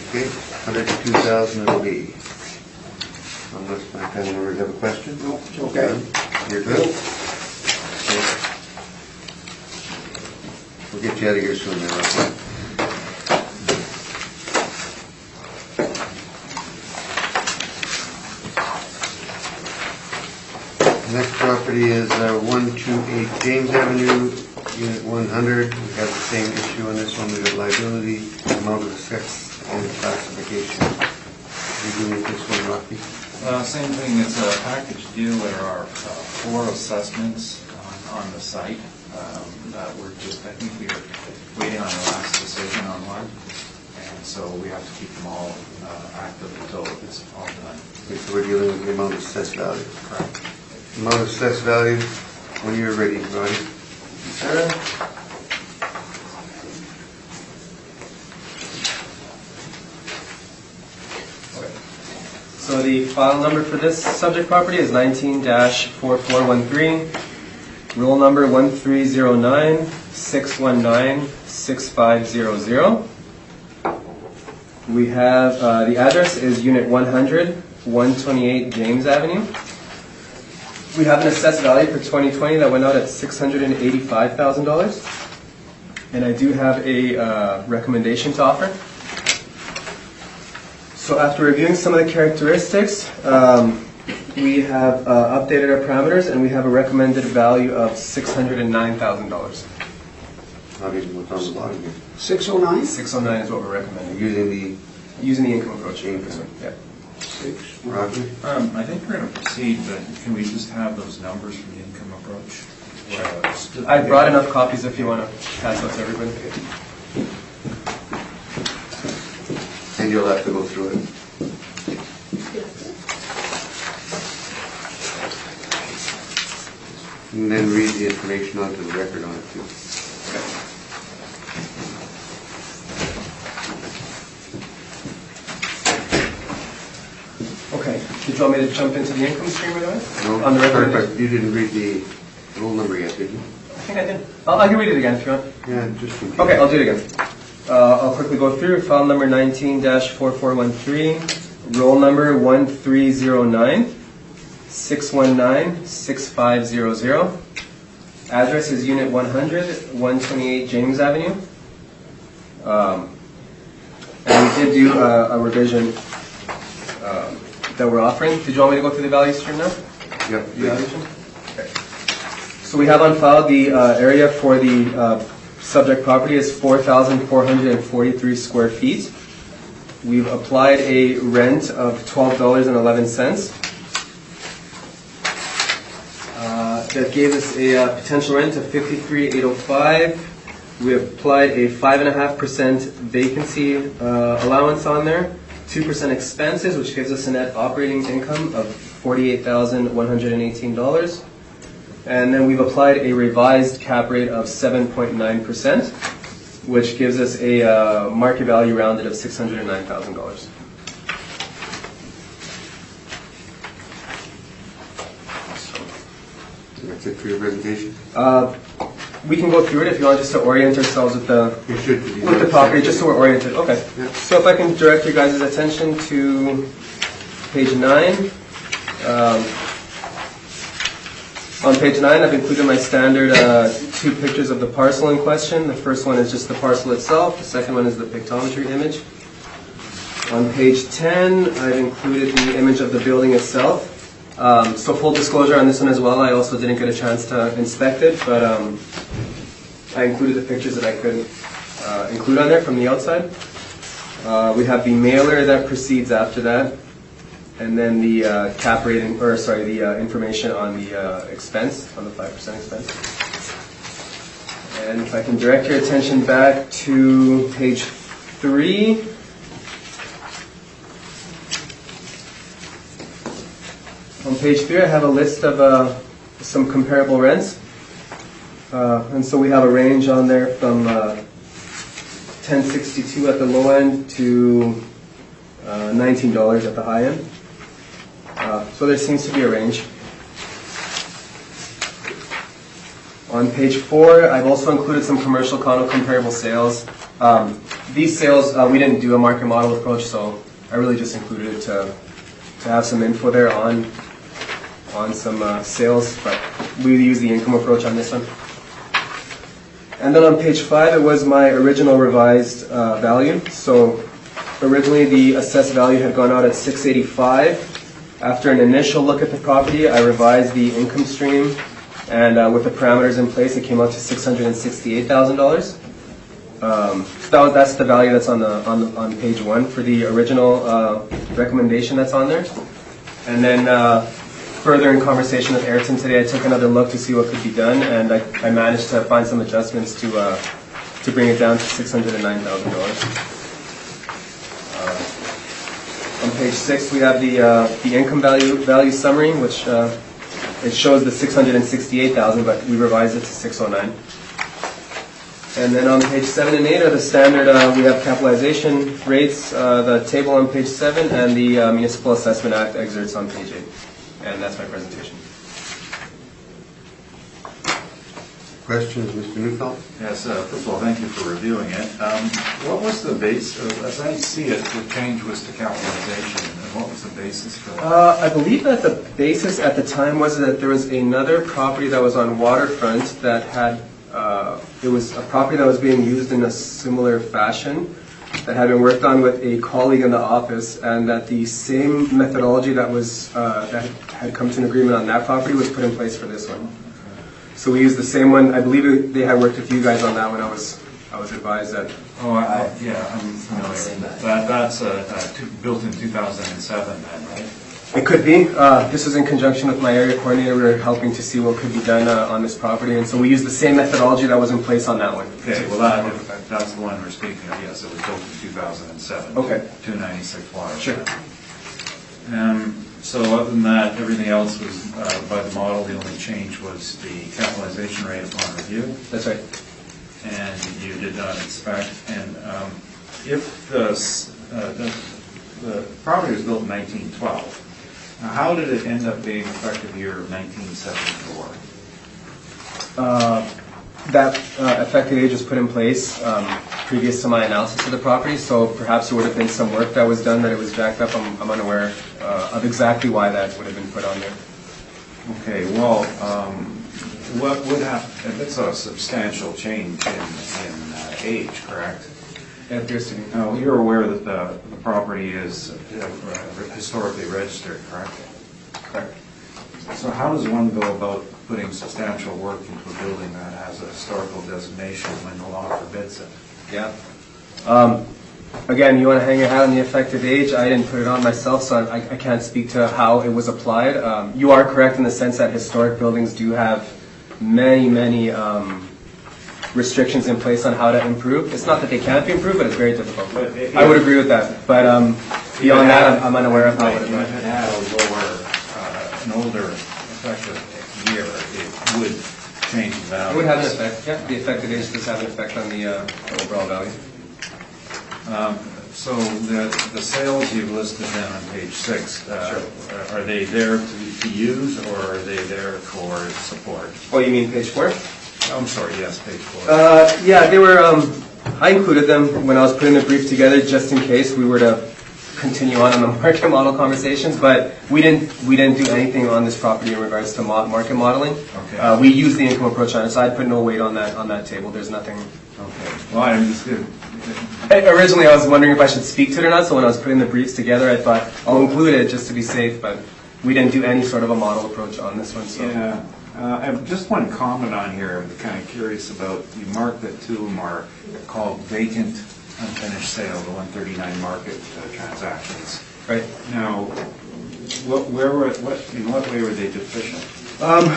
Okay, 102,000 it'll be. Unless my family members have a question? No, it's okay. You're good? Okay. We'll get you out of here soon then, okay? Next property is 128 James Avenue, Unit 100. We have the same issue on this one. We've got liability, amount of assessed, and classification. We do with this one, Rocky? Same thing, it's a package deal. There are 4 assessments on the site that we're just, I think we are waiting on the last decision on one. And so we have to keep them all active until it's all done. Okay, so we're dealing with the amount of assessed value. Correct. Amount of assessed value, when you're ready, Roddy. Sure. So the file number for this subject property is 19-4413. Roll number 1309-619-6500. We have, the address is Unit 100, 128 James Avenue. We have an assessed value for 2020 that went out at $685,000. And I do have a recommendation to offer. So after reviewing some of the characteristics, we have updated our parameters and we have a recommended value of $609,000. Not even what's on the bottom here. 609? 609 is what we're recommending. Using the Using the income approach. Income. Yeah. Rocky? I think we're going to proceed, but can we just have those numbers from the income approach? I brought enough copies if you want to pass out to everybody. And you'll have to go through it. And then read the information onto the record on it too. Okay. Did you want me to jump into the income stream right away? No, On the record? but you didn't read the roll number yet, did you? I think I did. I can read it again if you want. Yeah, just in case. Okay, I'll do it again. I'll quickly go through. File number 19-4413, roll number 1309-619-6500. Address is Unit 100, 128 James Avenue. And we did do a revision that we're offering. Did you want me to go through the value stream now? Yep. The value stream? Okay. So we have on file the area for the subject property is 4,443 square feet. We've applied a rent of $12.11. That gave us a potential rent of $53,805. We applied a 5.5% vacancy allowance on there, 2% expenses, which gives us a net operating income of $48,118. And then we've applied a revised cap rate of 7.9%, which gives us a market value rounded of $609,000. That's it for your presentation? We can go through it if you want, just to orient ourselves with the You should. property, just so we're oriented. Okay. Yeah. So if I can direct your guys' attention to page 9. On page 9, I've included my standard 2 pictures of the parcel in question. The first one is just the parcel itself. The second one is the pictometry image. On page 10, I've included the image of the building itself. So full disclosure on this one as well, I also didn't get a chance to inspect it, but I included the pictures that I could include on there from the outside. We have the mailer that proceeds after that, and then the cap rating, or sorry, the information on the expense, on the 5% expense. And if I can direct your attention back to page 3. On page 3, I have a list of some comparable rents. And so we have a range on there from $10.62 at the low end to $19 at the high end. So there seems to be a range. On page 4, I've also included some commercial condo comparable sales. These sales, we didn't do a market model approach, so I really just included it to have some info there on some sales, but we use the income approach on this one. And then on page 5, it was my original revised value. So originally the assessed value had gone out at $685. After an initial look at the property, I revised the income stream, and with the parameters in place, it came out to $668,000. So that's the value that's on page 1 for the original recommendation that's on there. And then further in conversation with Ayrton today, I took another look to see what could be done, and I managed to find some adjustments to bring it down to $609,000. On page 6, we have the income value summary, which it shows the $668,000, but we revised it to $609,000. And then on page 7 and 8 are the standard. We have capitalization rates, the table on page 7, and the Municipal Assessment Act excerpts on page 8. And that's my presentation. Questions, Mr. Neufeld? Yes, first of all, thank you for reviewing it. What was the base, as I see it, the change was to capitalization, and what was the basis for that? I believe that the basis at the time was that there was another property that was on waterfront that had, it was a property that was being used in a similar fashion, that had been worked on with a colleague in the office, and that the same methodology that was that had come to an agreement on that property was put in place for this one. So we used the same one. I believe they had worked with you guys on that one. I was advised that. Oh, yeah, I'm familiar. That's built in 2007 then, right? It could be. This was in conjunction with my area coordinator. We were helping to see what could be done on this property, and so we used the same methodology that was in place on that one. Okay, well that's the one we're speaking of. Yes, it was built in 2007. Okay. 296 Water. Sure. So other than that, everything else was by the model. The only change was the capitalization rate upon review. That's right. And you did not inspect. And if the property was built in 1912, now how did it end up being effective year of 1974? That effective age was put in place previous to my analysis of the property, so perhaps there would have been some work that was done that it was jacked up. I'm unaware of exactly why that would have been put on there. Okay, well, what would happen, if it's a substantial change in age, correct? It appears to be. Now, you're aware that the property is historically registered, correct? Correct. So how does one go about putting substantial work into a building that has a historical designation when the law forbids it? Yeah. Again, you want to hang your hat on the effective age. I didn't put it on myself, so I can't speak to how it was applied. You are correct in the sense that historic buildings do have many restrictions in place on how to improve. It's not that they can't be improved, but it's very difficult. I would agree with that. But beyond that, I'm unaware of how it would If it had a lower, an older effective year, it would change the value. It would have an effect. Yeah, the effective age does have an effect on the overall value. So the sales you've listed then on page 6, are they there to use, or are they there for support? Oh, you mean page 4? I'm sorry, yes, page 4. Yeah, they were. I included them when I was putting the brief together, just in case we were to continue on the market model conversations. But we didn't do anything on this property in regards to market modeling. Okay. We used the income approach on it, so I put no weight on that table. There's nothing. Okay. Well, I'm just good. Originally, I was wondering if I should speak to it or not. So when I was putting the briefs together, I thought I'll include it just to be safe. But we didn't do any sort of a model approach on this one. So. Yeah. I have just one comment on here I'm kind of curious about. You marked that 2 of them are called vacant unfinished sale, the 139 market transactions. Right. Now, in what way were they deficient?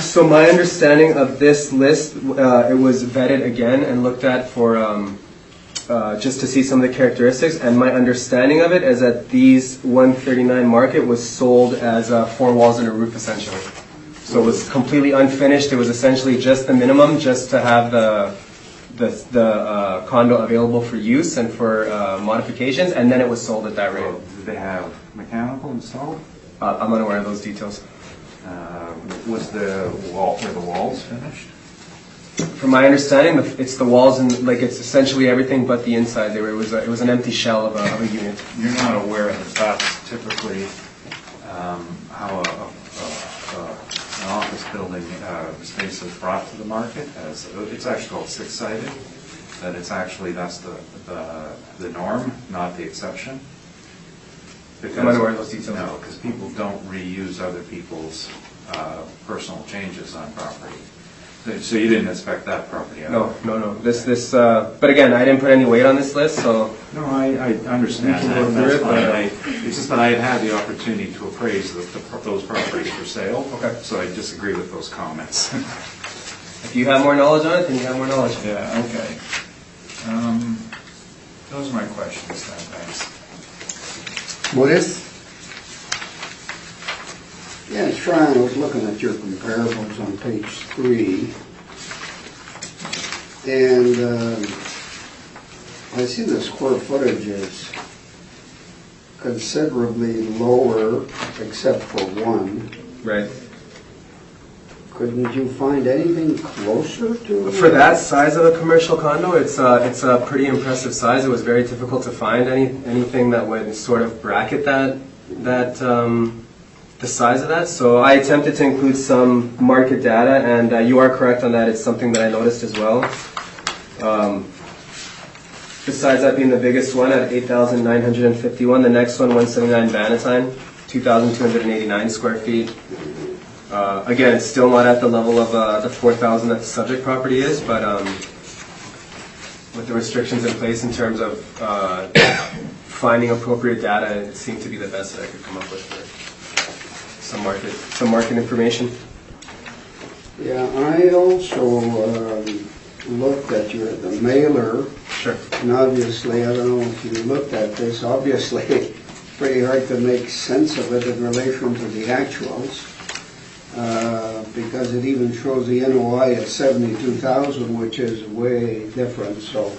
So my understanding of this list, it was vetted again and looked at for just to see some of the characteristics. And my understanding of it is that these 139 market was sold as 4 walls and a roof essentially. So it was completely unfinished. It was essentially just the minimum, just to have the condo available for use and for modifications, and then it was sold at that rate. Did they have mechanical installed? I'm unaware of those details. Were the walls finished? From my understanding, it's the walls and it's essentially everything but the inside. It was an empty shell of a unit. You're not aware that that's typically how an office building space is brought to the market? It's actually called six-sided. That's the norm, not the exception. I'm not aware of those details. No, because people don't reuse other people's personal changes on property. So you didn't inspect that property at all? No. But again, I didn't put any weight on this list, so. No, I understand We can go that. through That's it, fine. It's just that I had had the opportunity to appraise those properties for sale. Okay. So I disagree with those comments. If you have more knowledge on it, then you have more knowledge. Yeah, okay. Those are my questions then, thanks. Maurice? Yeah, Brian, I was looking at your comparables on page 3, and I see the square footage is considerably lower, except for one. Right. Couldn't you find anything closer to? For that size of a commercial condo, it's a pretty impressive size. It was very difficult to find anything that would sort of bracket the size of that. So I attempted to include some market data, and you are correct on that. It's something that I noticed as well. Besides that being the biggest one at 8,951, the next one, 179 Bannatyne, 2,289 square feet. Again, it's still not at the level of the 4,000 that the subject property is, but with the restrictions in place in terms of finding appropriate data, it seemed to be the best that I could come up with for some market information. Yeah, I also looked at the mailer. Sure. And obviously, I don't know if you looked at this, obviously, it's pretty hard to make sense of it in relation to the actuals, because it even shows the NOI at 72,000, which is way different, so.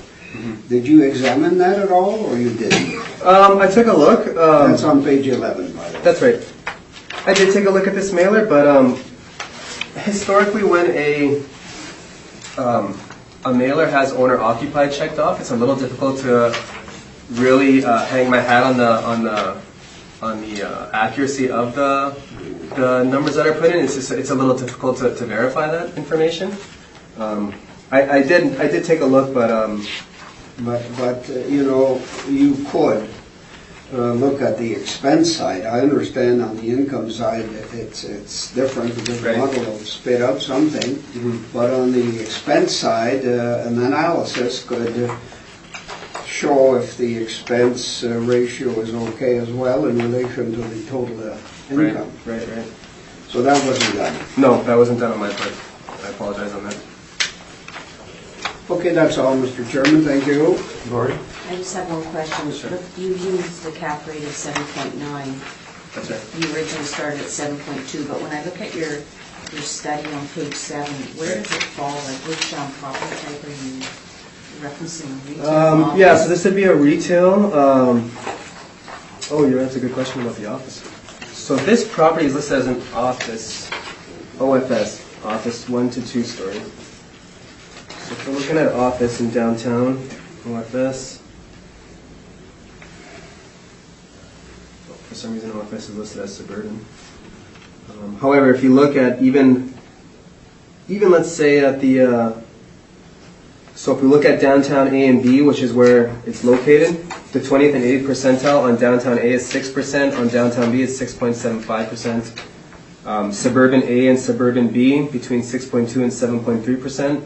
Did you examine that at all, or you didn't? I took a look. That's on page 11, by the way. That's right. I did take a look at this mailer, but historically when a mailer has owner occupied checked off, it's a little difficult to really hang my hat on the accuracy of the numbers that are put in. It's a little difficult to verify that information. I did take a look, but you know, you could look at the expense side. I understand on the income side it's different because the model will spit out something. But on the expense side, an analysis could show if the expense ratio is okay as well in relation to the total income. Right. So that wasn't done. No, that wasn't done on my part. I apologize on that. Okay, that's all, Mr. Chairman. Thank you. Lori? I just have one question. Sure. Look, you used the cap rate of 7.9. That's right. You originally started at 7.2, but when I look at your study on page 7, where does it fall? Like which property type are you referencing? Retail, Yeah, office? so this would be a retail. That's a good question about the office. So this property is listed as an office, OFS, office 1 to 2 story. So if we're looking at office in downtown, OFS. For some reason, OFS is listed as suburban. However, if you look at even let's say at the, so if we look at downtown A and B, which is where it's located, the 20th and 80th percentile on downtown A is 6%, on downtown B is 6.75%. Suburban A and suburban B between 6.2 and 7.3%.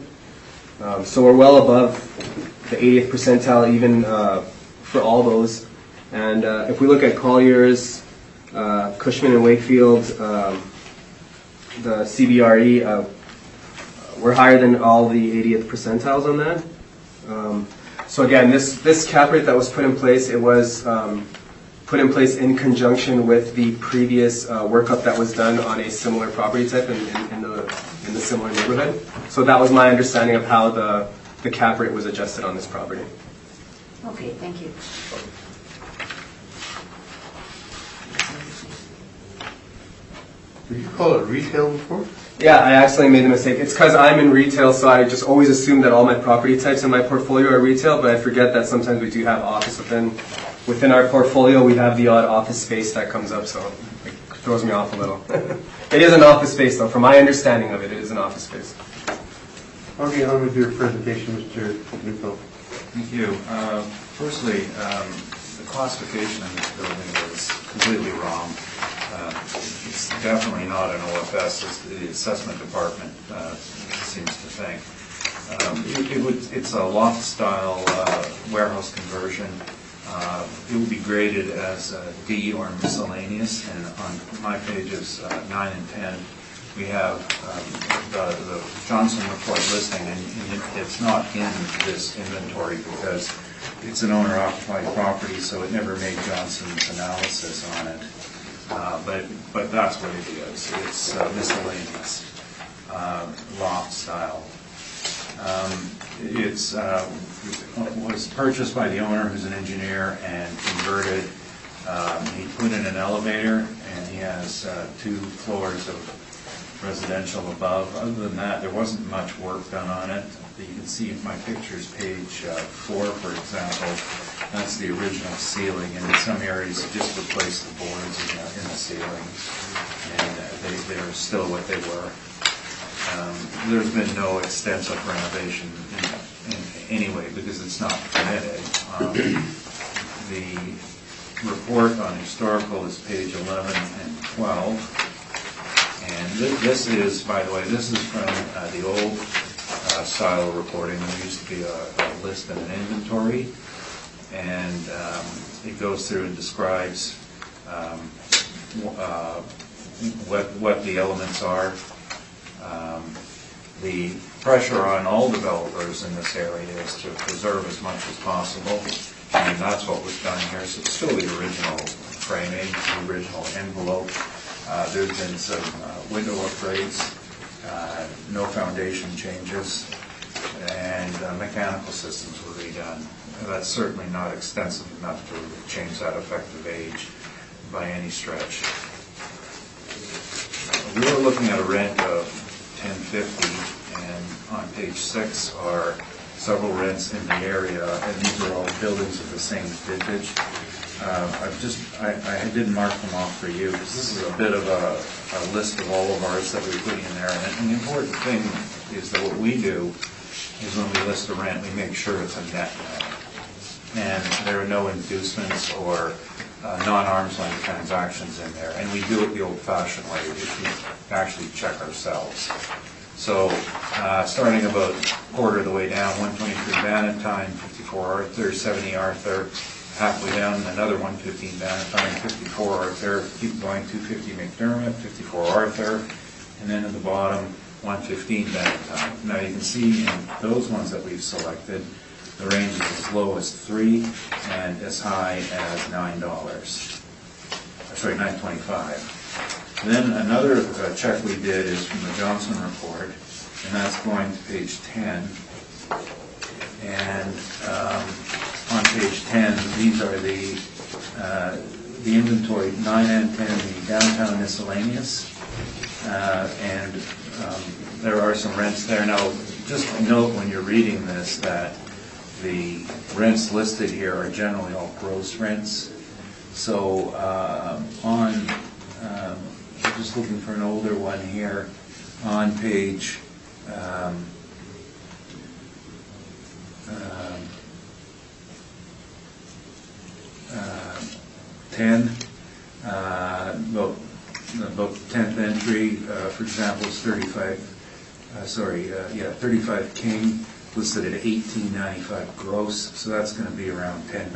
So we're well above the 80th percentile even for all those. And if we look at Collier's, Cushman and Wakefield, the CBRE, we're higher than all the 80th percentiles on that. So again, this cap rate that was put in place, it was put in place in conjunction with the previous workup that was done on a similar property type in the similar neighborhood. So that was my understanding of how the cap rate was adjusted on this property. Okay, thank you. Did you call it retail before? Yeah, I accidentally made the mistake. It's because I'm in retail, so I just always assume that all my property types in my portfolio are retail, but I forget that sometimes we do have office within our portfolio. We have the odd office space that comes up, so it throws me off a little. It is an office space, though. From my understanding of it, it is an office space. Okay, on with your presentation, Mr. Newfield. Thank you. Firstly, the classification in this building was completely wrong. It's definitely not an OFS, as the assessment department seems to think. It's a loft-style warehouse conversion. It will be graded as D or miscellaneous, and on my pages 9 and 10, we have the Johnson report listing, and it's not in this inventory because it's an owner-occupied property, so it never made Johnson's analysis on it. But that's what it is. It's miscellaneous, loft style. It was purchased by the owner, who's an engineer, and converted. He put in an elevator, and he has 2 floors of residential above. Other than that, there wasn't much work done on it. You can see in my pictures, page 4, for example, that's the original ceiling, and in some areas you just replaced the boards in the ceiling, and they're still what they were. There's been no extensive renovation in any way because it's not permitted. The report on historical is page 11 and 12. And this is, by the way, this is from the old style of reporting. There used to be a list and an inventory, and it goes through and describes what the elements are. The pressure on all developers in this area is to preserve as much as possible, and that's what was done here. So it's still the original framing, the original envelope. There's been some window upgrades, no foundation changes, and mechanical systems were redone. That's certainly not extensive enough to change that effective age by any stretch. We were looking at a rent of $10.50, and on page 6 are several rents in the area, and these are all buildings of the same vintage. I didn't mark them off for you because this is a bit of a list of all of ours that we put in there. And the important thing is that what we do is when we list a rent, we make sure it's a net rent. And there are no inducements or non-arm's length transactions in there. And we do it the old-fashioned way, which we actually check ourselves. So starting about a quarter of the way down, 123 Bannatyne, 54 Arthur, 70 Arthur, halfway down, another 115 Bannatyne, 54 Arthur, keep going, 250 McDermott, 54 Arthur, and then at the bottom, 115 Bannatyne. Now you can see in those ones that we've selected, the range is as low as $3 and as high as $9. Sorry, $9.25. Then another check we did is from the Johnson report, and that's going to page 10. And on page 10, these are the inventory, 9 and 10, the downtown miscellaneous, and there are some rents there. Now, just note when you're reading this that the rents listed here are generally all gross rents. So I'm just looking for an older one here on page 10, about 10th entry, for example, is 35 King, listed at $18.95 gross, so that's going to be around $10.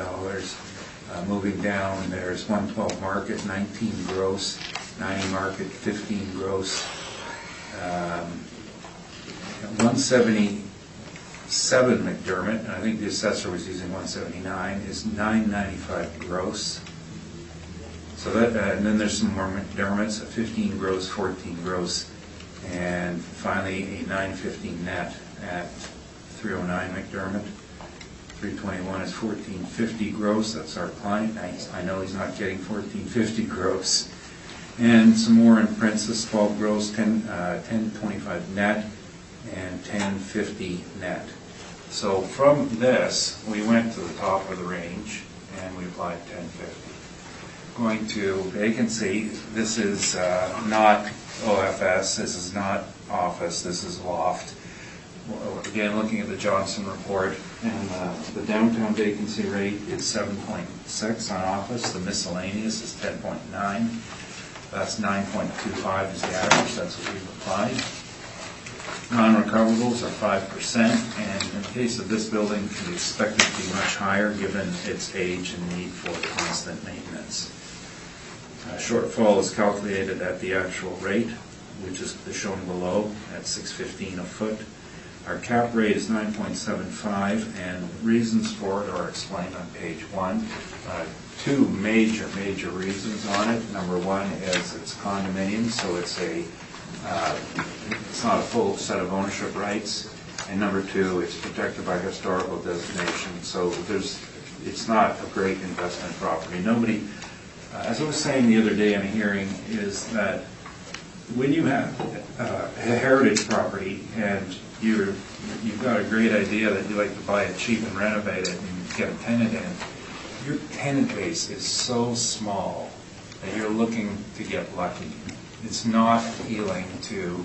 Moving down, there's 112 Market, 19 gross, 90 Market, 15 gross, 177 McDermott, and I think the assessor was using 179, is $9.95 gross. So that, and then there's some more McDermott's, 15 gross, 14 gross, and finally a 950 net at 309 McDermott. 321 is 1450 gross. That's our client. I know he's not getting 1450 gross. And some more in Princess, 12 gross, 1025 net, and 1050 net. So from this, we went to the top of the range and we applied 1050. Going to vacancy, this is not OFS, this is not office, this is loft. Again, looking at the Johnson report, and the downtown vacancy rate is 7.6 on office, the miscellaneous is 10.9. That's 9.25 is the average, that's what we've applied. Non-recoverables are 5%, and in the case of this building, it can be expected to be much higher given its age and need for constant maintenance. Shortfall is calculated at the actual rate, which is shown below at $6.15 a foot. Our cap rate is 9.75, and reasons for it are explained on page 1. Two major reasons on it. Number one is it's condominium, so it's not a full set of ownership rights. And number two, it's protected by historical designation, so it's not a great investment property. Nobody, as I was saying the other day in a hearing, is that when you have a heritage property and you've got a great idea that you like to buy it cheap and renovate it and get a tenant in, your tenant base is so small that you're looking to get lucky. It's not appealing to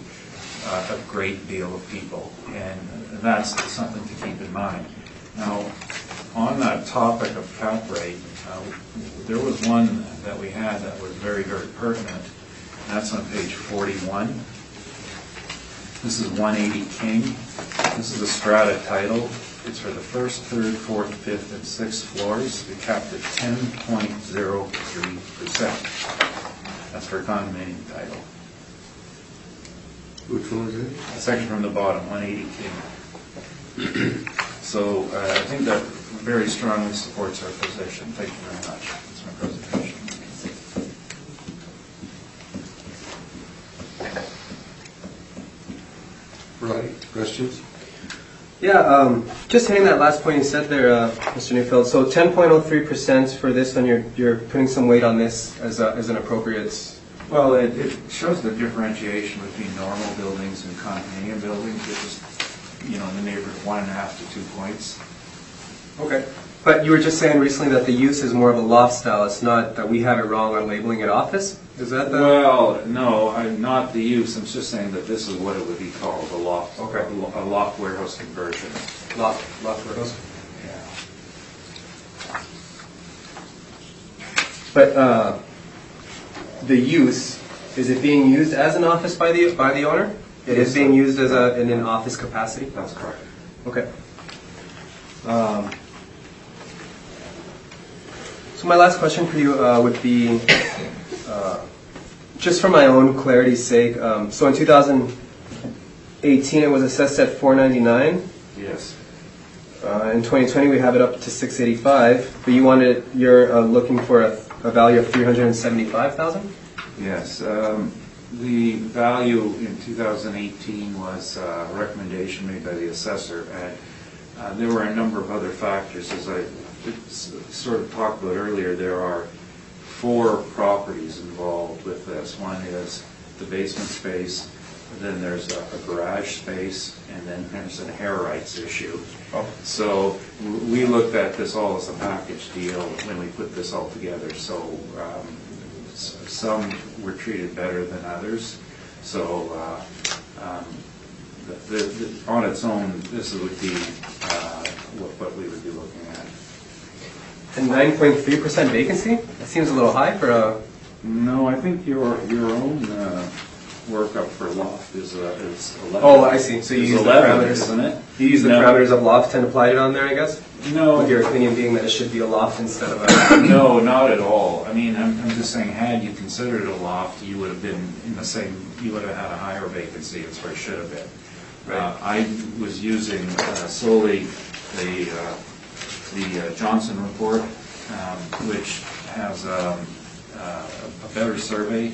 a great deal of people, and that's something to keep in mind. Now, on that topic of cap rate, there was one that we had that was very pertinent, and that's on page 41. This is 180 King. This is a strata title. It's for the first, third, fourth, fifth, and sixth floors. We capped at 10.03%. That's for a condominium title. Which one is it? Second from the bottom, 180 King. So I think that very strongly supports our position. Thank you very much. That's my presentation. Right. Questions? Yeah, just hitting that last point you said there, Mr. Neufeld. So 10.03% for this, and you're putting some weight on this as an appropriate. Well, it shows the differentiation between normal buildings and condominium buildings, which is, in the neighborhood of 1.5 to 2 points. Okay. But you were just saying recently that the use is more of a loft style. It's not that we have it wrong on labeling it office? Is that the... Well, no, I'm not the use. I'm just saying that this is what it would be called, a loft. Okay. A loft warehouse conversion. Loft warehouse? Yeah. But the use, is it being used as an office by the owner? It is being used as in an office capacity? That's correct. Okay. So my last question for you would be, just for my own clarity's sake, so in 2018 it was assessed at $499. Yes. In 2020 we have it up to $685, but you're looking for a value of $375,000? Yes. The value in 2018 was a recommendation made by the assessor, and there were a number of other factors. As I sort of talked about earlier, there are 4 properties involved with this. One is the basement space, then there's a garage space, and then there's an air rights issue. Oh. So we looked at this all as a package deal when we put this all together. So some were treated better than others. So on its own, this would be what we would be looking at. And 9.3% vacancy? That seems a little high for a... No, I think your own workup for loft is 11. Oh, I see. So you It's use the 11, parameters. isn't it? You use the No. parameters of loft and applied it on there, I guess? No. With your opinion being that it should be a loft instead of a... No, not at all. I mean, I'm just saying, had you considered it a loft, you would have been in the same, you would have had a higher vacancy, that's where it should have been. Right. I was using solely the Johnson report, which has a better survey,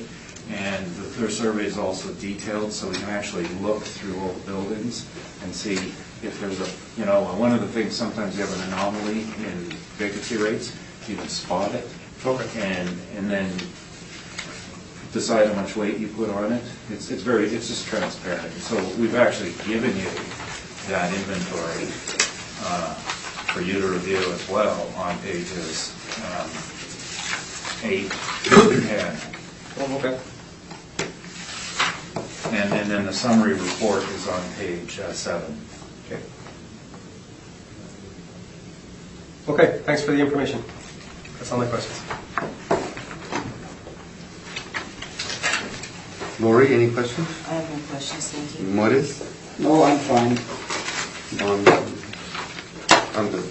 and their survey is also detailed, so we can actually look through all the buildings and see if there's one of the things, sometimes you have an anomaly in vacancy rates, you can spot it. Okay. And then decide how much weight you put on it. It's just transparent. So we've actually given you that inventory for you to review as well on pages 8 to 10. Oh, okay. And then the summary report is on page 7. Okay. Okay, thanks for the information. That's all my questions. Lori, any questions? I have no questions, thank you. Morris? No, I'm fine. I'm good.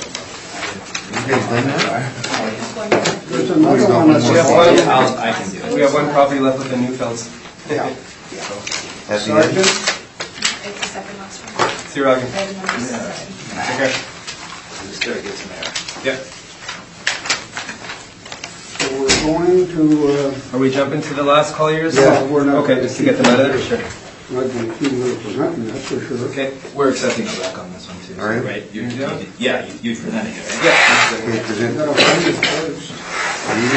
You guys done that? There's another one that's... We have one, I can do it. we have one property left with the Newfields. Yeah. At the end? Sergeant? It's the second last one. See you, Rogan. Item number 7. Take care. Just gotta get some air. Yeah. So we're going to, Are we jumping to the last call yours? Yeah, we're not. Okay, just to get them out of there, sure. I'd be keen to present, that's for sure. Okay. We're accepting a rec on this one too, All right. right? Yeah. Yeah, you presented it, right? Yeah. Okay, I present. gotta find it first. Read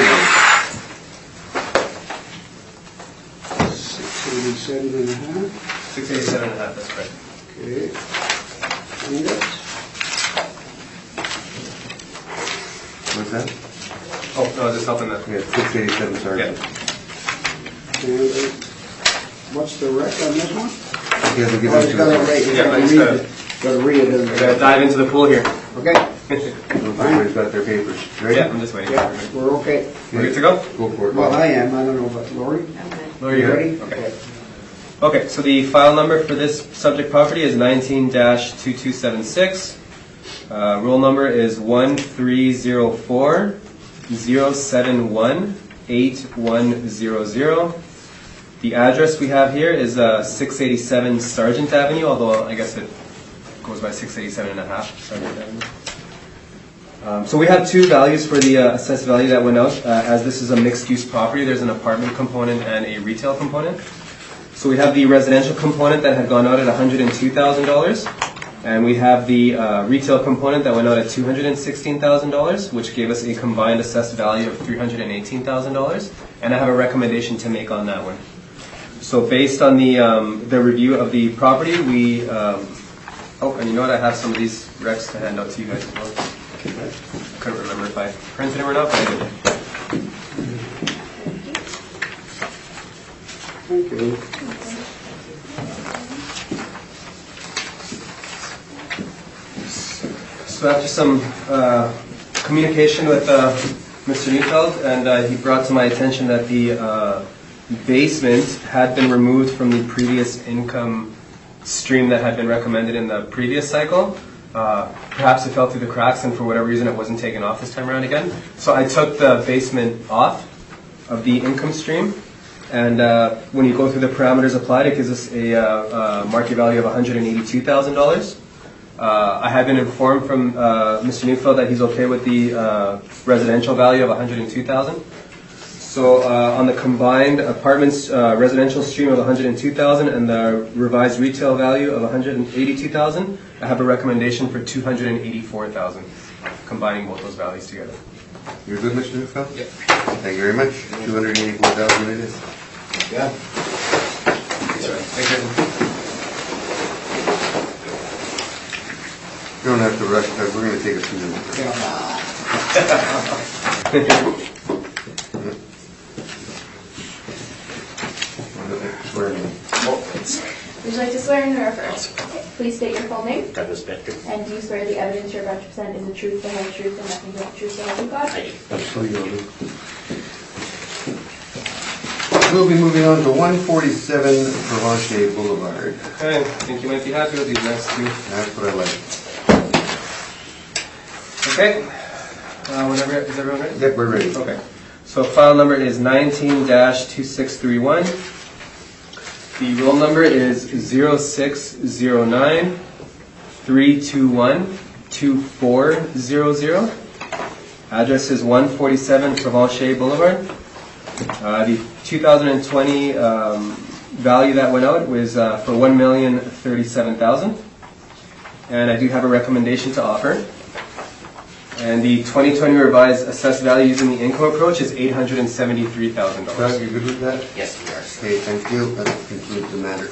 687 and a half. 687.5, that's correct. Okay. Find it. What's that? Oh, no, just helping that. Yeah, 687, Sergeant. And what's the rec on this one? You have to give Oh, it he's to gotta us. read, he's Yeah, gotta he's read gotta- it. Gotta read it. We're gonna dive into the pool here. Okay, Everybody's got their papers. Ready? Yeah, I'm just waiting. yeah, we're okay. We're good to go? Go for it. Well, I am, I don't know, but Lori? I'm good. Lori, you Ready? Okay. Okay, so the file number for this subject property is 19-2276. Roll number is 1304-071-8100. The address we have here is 687 Sargent Avenue, although I guess it goes by 687 and a half Sargent Avenue. So we have two values for the assessed value that went out. As this is a mixed-use property, there's an apartment component and a retail component. So we have the residential component that had gone out at $102,000, and we have the retail component that went out at $216,000, which gave us a combined assessed value of $318,000. And I have a recommendation to make on that one. So based on the review of the property, we oh, and you know what? I have some of these recs to hand out to you guys as well. I couldn't remember if I printed them or not, but I did. Thank you. So after some communication with Mr. Neufeld, and he brought to my attention that the basement had been removed from the previous income stream that had been recommended in the previous cycle. Perhaps it fell through the cracks, and for whatever reason it wasn't taken off this time around again. So I took the basement off of the income stream, and when you go through the parameters applied, it gives us a market value of $182,000. I have been informed from Mr. Neufeld that he's okay with the residential value of $102,000. So on the combined apartments residential stream of $102,000 and the revised retail value of $182,000, I have a recommendation for $284,000, combining both those values together. You're good, Mr. Neufeld? Yep. Thank you very much. $284,000 it is. Yeah. That's right. Thank you. You don't have to rush, but we're going to take a few minutes. Swear me. Would you like to swear in or first? Okay. Please state your full name. Douglas Becker. And do you swear the evidence you're about to present is the truth, the whole truth, and nothing but the truth, so help you God? I do. Absolutely. We'll be moving on to 147 Provencher Boulevard. Okay, I think you might be happy with these next two. That's what I like. Okay, whenever, is everyone ready? Yep, we're ready. Okay, so file number is 19-2631. The roll number is 0609-321-2400. Address is 147 Provencher Boulevard. The 2020 value that went out was for $1,037,000. And I do have a recommendation to offer. And the 2020 revised assessed value using the income approach is $873,000. Doug, you good with that? Yes, we are. Okay, thank you. That concludes the matter.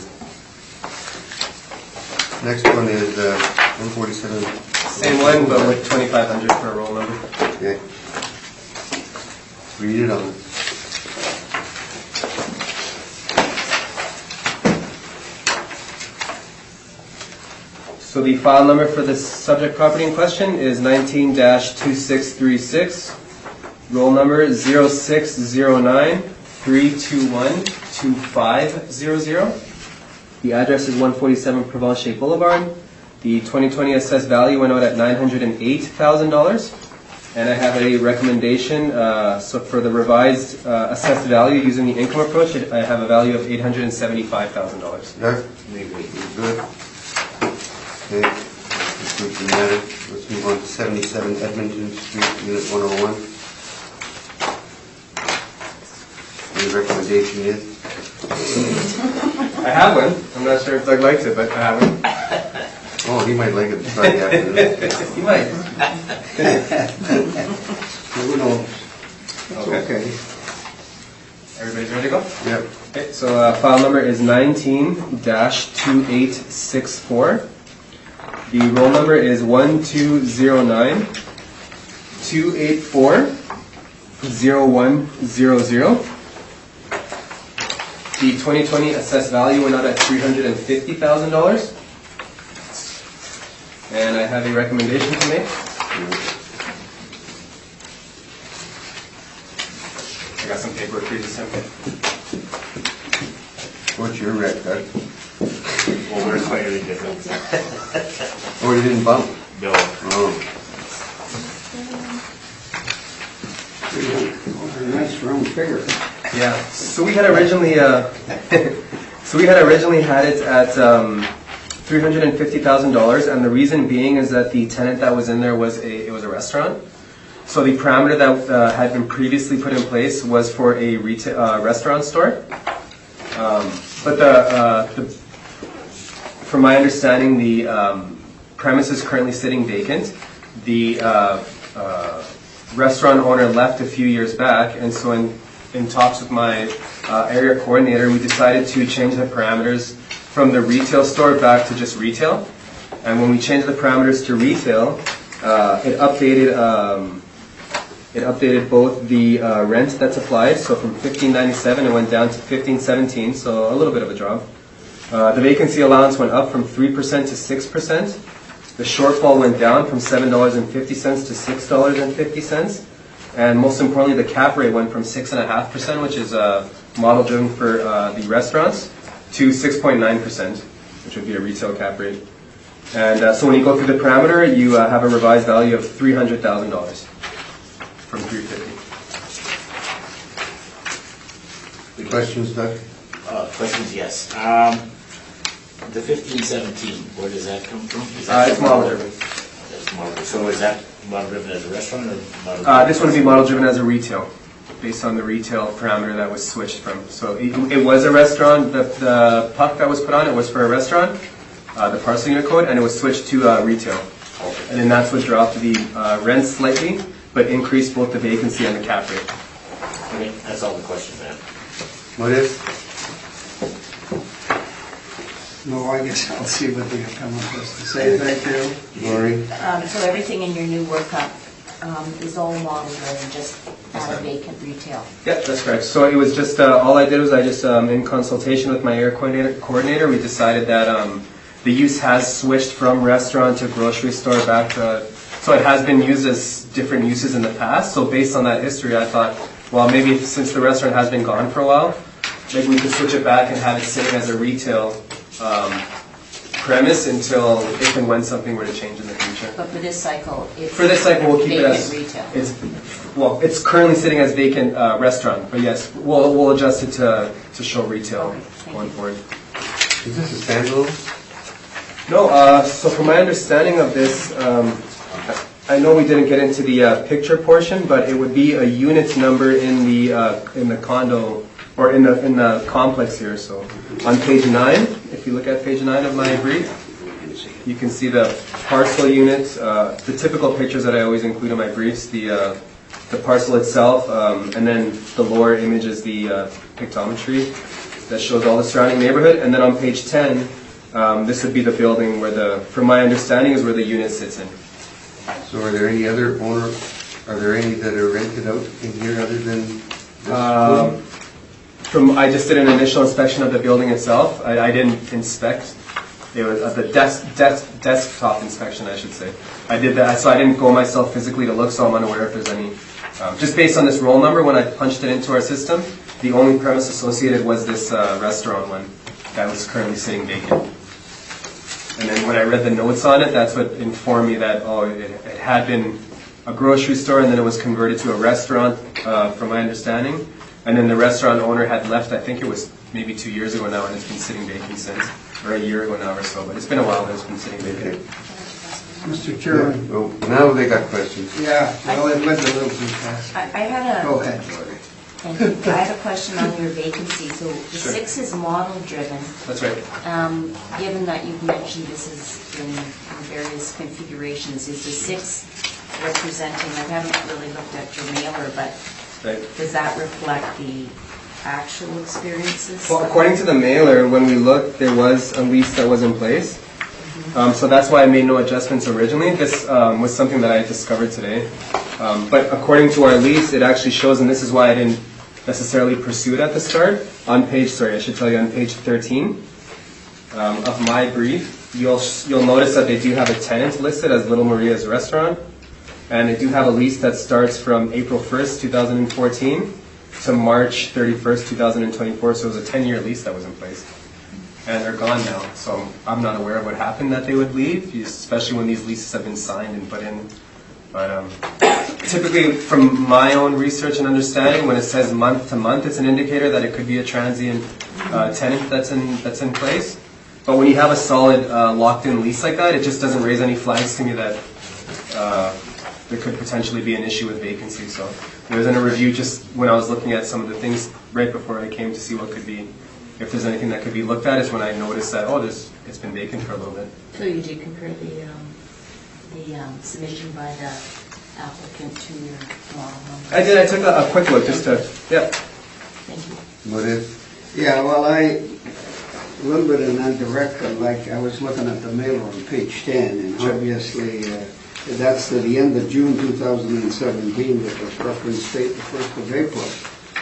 Next one is 147. Same one, but with 2,500 for a roll number. Okay. Read it on. So the file number for the subject property in question is 19-2636. Roll number 0609-321-2500. The address is 147 Provencher Boulevard. The 2020 assessed value went out at $908,000. And I have a recommendation, so for the revised assessed value using the income approach, I have a value of $875,000. Doug, We agree. you good? Okay, concludes the matter. Let's move on to 77 Edmonton Street, Unit 101. Your recommendation is? I have one. I'm not sure if Doug likes it, but I have one. Oh, he might like it Friday afternoon. You might. Who knows? It's okay. Everybody's ready to go? Yep. Okay, so file number is 19-2864. The roll number is 1209-284-0100. The 2020 assessed value went out at $350,000. And I have a recommendation to make. I got some paperwork for you to send. What's your rec, Doug? Well, we're slightly different. Oh, you didn't bump? No. Oh. Those are nice round figures. Yeah. So we had originally, had it at $350,000, and the reason being is that the tenant that was in there was a restaurant. So the parameter that had been previously put in place was for a retail restaurant store. But from my understanding, the premise is currently sitting vacant. The restaurant owner left a few years back, and so in talks with my area coordinator, we decided to change the parameters from the retail store back to just retail. And when we changed the parameters to retail, it updated both the rent that's applied, so from $15.97 it went down to $15.17, so a little bit of a drop. The vacancy allowance went up from 3% to 6%. The shortfall went down from $7.50 to $6.50. And most importantly, the cap rate went from 6.5%, which is model driven for the restaurants, to 6.9%, which would be a retail cap rate. And so when you go through the parameter, you have a revised value of $300,000 from $350,000. The questions, Doug? Questions, yes. The 1517, where does that come from? Is It's model driven. That's model. So is that model driven as a restaurant or model? This one would be model driven as a retail, based on the retail parameter that was switched from. So it was a restaurant. The puck that was put on it was for a restaurant, the parcel unit code, and it was switched to retail. Okay. And then that's what dropped the rent slightly, but increased both the vacancy and the cap rate. Okay, that's all the questions I have. What is? No, I guess I'll see what the appellant has to say. Thank you. Lori? So everything in your new workup is all model driven, just at a vacant retail. Yep, that's correct. So it was just, all I did was I just, in consultation with my area coordinator, we decided that the use has switched from restaurant to grocery store back to, so it has been used as different uses in the past. So based on that history, I thought, well, maybe since the restaurant has been gone for a while, maybe we could switch it back and have it sitting as a retail premise until if and when something were to change in the future. But for this cycle, it's For this cycle, we'll keep it as vacant retail. it's currently sitting as vacant restaurant, but yes, we'll adjust it to show retail Okay, thank going you. forward. Is this a standalone? No, so from my understanding of this, I know we didn't get into the picture portion, but it would be a unit number in the condo or in the complex here. So on page 9, if you look at page 9 of my brief, you can see the parcel units, the typical pictures that I always include in my briefs, the parcel itself, and then the lower image is the pictometry that shows all the surrounding neighborhood. And then on page 10, this would be the building where from my understanding, is where the unit sits in. So are there any other are there any that are rented out in here other than this? I just did an initial inspection of the building itself. I didn't inspect. It was the desktop inspection, I should say. I did that, so I didn't go myself physically to look, so I'm unaware if there's any. Just based on this roll number, when I punched it into our system, the only premise associated was this restaurant one that was currently sitting vacant. And then when I read the notes on it, that's what informed me that, it had been a grocery store and then it was converted to a restaurant, from my understanding. And then the restaurant owner had left, I think it was maybe 2 years ago now, and it's been sitting vacant since, or a year ago now or so, but it's been a while that it's been sitting vacant. Mr. Chairman. Oh, now they got questions. Yeah, well, it went a little too fast. I had Go ahead, Lori. thank you. I have a question on your vacancy. So the Sure. 6 is model driven. That's right. Given that you've mentioned this is in various configurations, is the 6 representing, I haven't really looked at your mailer, but Right. does that reflect the actual experiences? Well, according to the mailer, when we looked, there was a lease that was in place. So that's why I made no adjustments originally. This was something that I discovered today. But according to our lease, it actually shows, and this is why I didn't necessarily pursue it at the start, on page 13 of my brief, you'll notice that they do have a tenant listed as Little Maria's Restaurant. And they do have a lease that starts from April 1st, 2014 to March 31st, 2024. So it was a 10-year lease that was in place. And they're gone now. So I'm not aware of what happened that they would leave, especially when these leases have been signed and put in. But typically, from my own research and understanding, when it says month to month, it's an indicator that it could be a transient tenant that's in place. But when you have a solid locked-in lease like that, it just doesn't raise any flags to me that there could potentially be an issue with vacancy. So it was in a review just when I was looking at some of the things right before I came to see what could be, if there's anything that could be looked at, is when I noticed that, it's been vacant for a little bit. So you did compare the submission by the applicant to your model number? I did. I took a quick look just to, yeah. Thank you. What is? Yeah, well, a little bit in that direction, like I was looking at the mailer on page 10, and Sure. obviously that's to the end of June 2017, with the reference date the 1st of April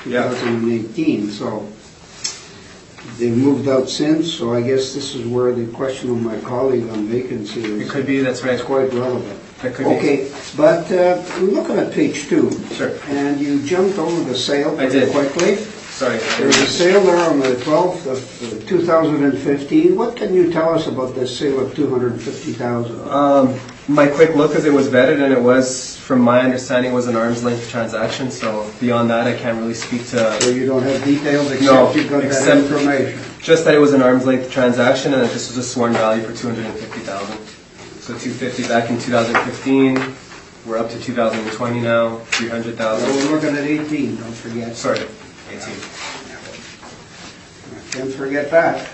Yeah. 2018. So they moved out since, so I guess this is where the question of my colleague on vacancy It is could be, that's right. quite relevant. That could be. Okay, but looking at page 2, Sure. and you jumped over the sale I pretty did. quickly. Sorry. There was a sale there on the 12th of 2015. What can you tell us about this sale of $250,000? My quick look is it was vetted, and it was, from my understanding, was an arm's length transaction. So beyond that, I can't really speak to. So you don't have details No, except you've got that except- information? Just that it was an arm's length transaction, and that this was a sworn value for $250,000. So $250,000 back in 2015. We're up to 2020 now, So $300,000. we're looking at 18, don't forget. Sorry, 18. Can't forget that.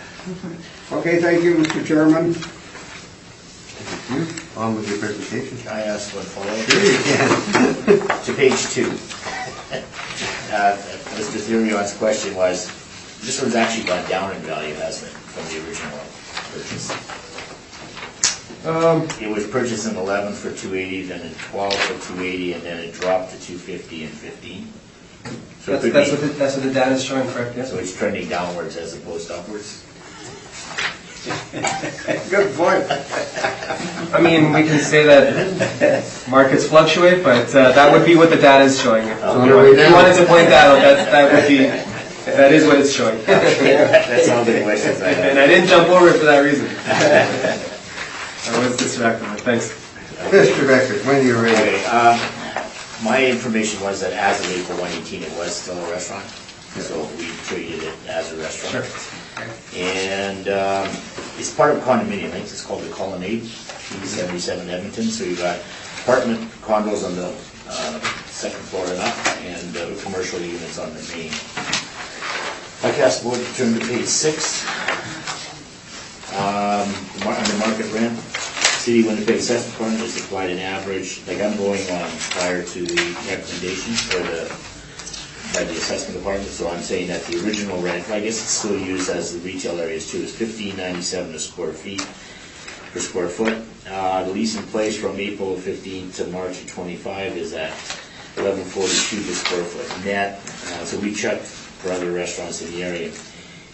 Okay, thank you, Mr. Chairman. On with your presentation. Can I ask one follow-up? Sure you can. To page 2. Mr. Thurion's question was, this one's actually gone down in value, hasn't it, from the original purchase? It was purchased in 11 for $280, then in 12 for $280, and then it dropped to $250 in 15. So it could That's what the data is showing, correct? so Yes. it's trending downwards as opposed to upwards? Good point. I mean, we can say that markets fluctuate, but that would be what the data is showing. If on our way you down. wanted to point that out, that is what it's showing. That's all the questions I And have. I didn't jump over it for that reason. I was distracted, thanks. Mr. Becker, when you're ready. Okay, my information was that as of April 118, it was still a restaurant, so we treated it as a restaurant. And it's part of a condominium, it's called the Colonnade, 77 Edmonton, so you've got apartment condos on the second floor and up, and commercial units on the main. I cast the board to turn to page 6. Under market rent, City of Winnipeg assessment department has applied an average, like I'm going on prior to the recommendation by the assessment department, so I'm saying that the original rent, I guess it's still used as the retail areas too, is $15.97 a square feet per square foot. The lease in place from April 15 to March of 25 is at $11.42 per square foot net. So we checked for other restaurants in the area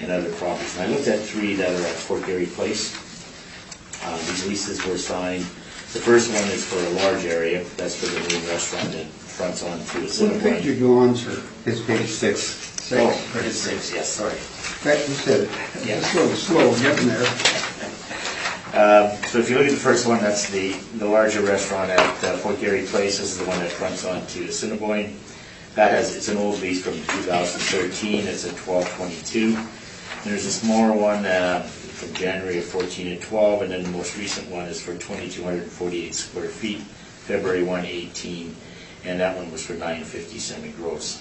and other properties. And I looked at 3 that are at Fort Garry Place. These leases were signed. The first one is for a large area. That's for the new restaurant that fronts onto a What page Cinnabon. you go on, sir? It's page 6. Oh, it's 6, yes, sorry. You said it. Yeah. It's a little slow getting there. So if you look at the first one, that's the larger restaurant at Fort Garry Place. This is the one that fronts onto Cinnabon. It's an old lease from 2013. It's at 1222. There's a smaller one from January of 14 and 12, and then the most recent one is for 2,248 square feet, February 118, and that one was for $950 semi-gross.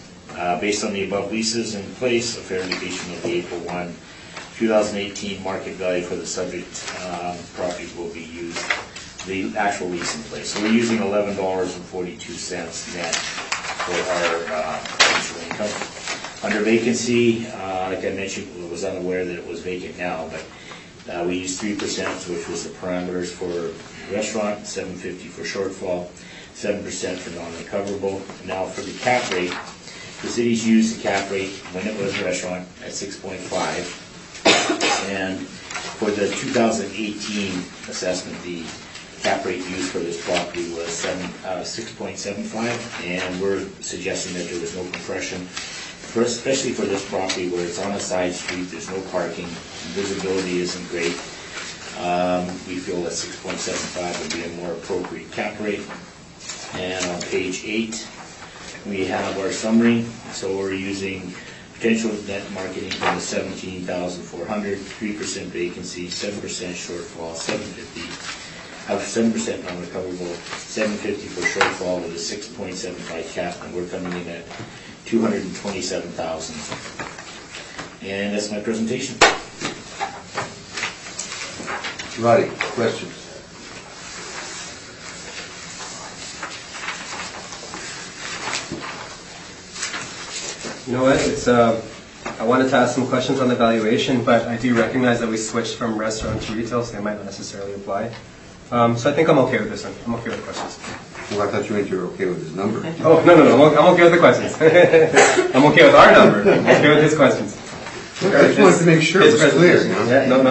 Based on the above leases in place, a fair indication of the April 1, 2018 market value for the subject property will be used, the actual lease in place. So we're using $11.42 net for our potential income. Under vacancy, like I mentioned, I was unaware that it was vacant now, but we used 3%, which was the parameters for restaurant, $7.50 for shortfall, 7% for non-recoverable. Now for the cap rate, the city's used the cap rate when it was a restaurant at 6.5. And for the 2018 assessment, the cap rate used for this property was 6.75, and we're suggesting that there was no compression, especially for this property where it's on a side street, there's no parking, visibility isn't great. We feel that 6.75 would be a more appropriate cap rate. And on page 8, we have our summary. So we're using potential net market income of $17,400, 3% vacancy, 7% shortfall, 7% non-recoverable, 750 for shortfall with a 6.75 cap, and we're coming in at $227,000. And that's my presentation. Roddy, questions? You know what, I wanted to ask some questions on the valuation, but I do recognize that we switched from restaurant to retail, so they might not necessarily apply. So I think I'm okay with this one. I'm okay with the questions. Well, I thought you meant you were okay with his number. Oh, no, I'm okay with the questions. I'm okay with our number. I'm okay with his questions. I just wanted to make sure it His was clear. presentation. Yeah, no,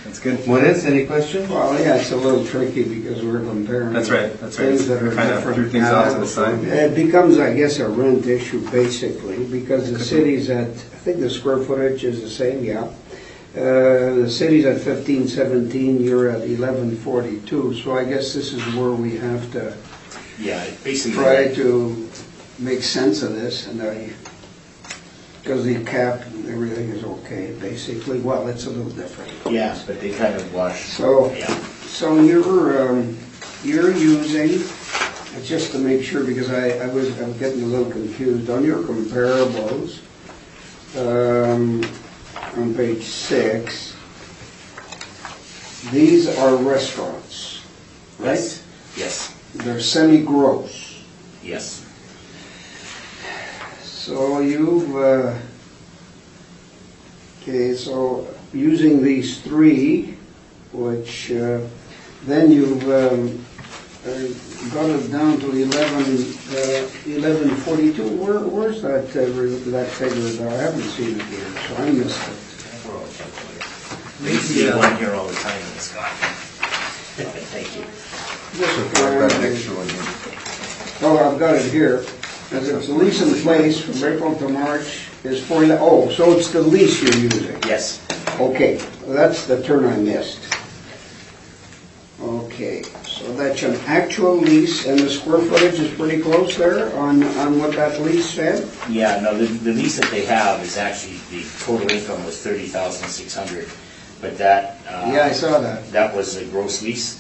that's good. What is, any questions? Well, yeah, it's a little tricky because we're comparing. That's right. Things that are Kind of different threw things off to the now. side. It becomes, I guess, a rent issue basically, because the city's at, I think the square footage is the same, yeah. The city's at 1517, you're at 1142, so I guess this is where we have to Yeah, basically. try to make sense of this, and because the cap, everything is okay, basically. Well, it's a little different. Yeah, but they kind of wash. So, Yeah. so you're using, just to make sure, because I'm getting a little confused, on your comparables, on page 6, these are restaurants, right? Yes. Yes. They're semi-gross. Yes. So you've, okay, so using these 3, which then you've got it down to 1142. Where's that figure there? I haven't seen it here, so I missed it. used to be one here all the time in Scott. Thank you. I've got an extra one here. Oh, I've got it here. As it's lease in place from April to March is so it's the lease you're using? Yes. Okay, that's the turn I missed. Okay, so that's an actual lease, and the square footage is pretty close there on what that lease said? Yeah, no, the lease that they have is actually, the total income was 30,600, but that. Yeah, I saw that. That was a gross lease.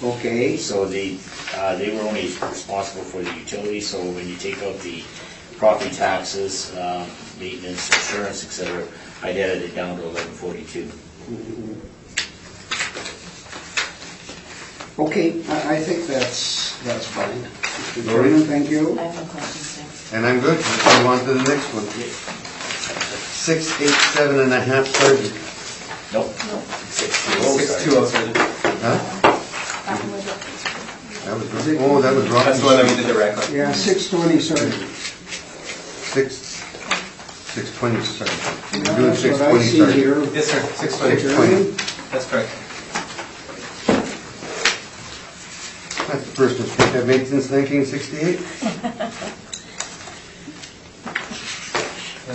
Okay, So they were only responsible for the utilities, so when you take out the property taxes, maintenance, insurance, et cetera, I added it down to 1142. okay, I think that's fine. Mr. Lori? Chairman, thank you. I have no questions, sir. And I'm good. Let's move on to the next one. 687.5, Sergeant. Nope. 620, sorry. 620, Sergeant. Huh? That one was up. That was, oh, that was wrong. That's the one that we did directly. Yeah, 620, Sergeant. 620, Sergeant. We're Yeah, doing that's what I 620, see Sergeant. here. Yes, sir, 620. 620. That's correct. That's the first mistake I've made since 1968. I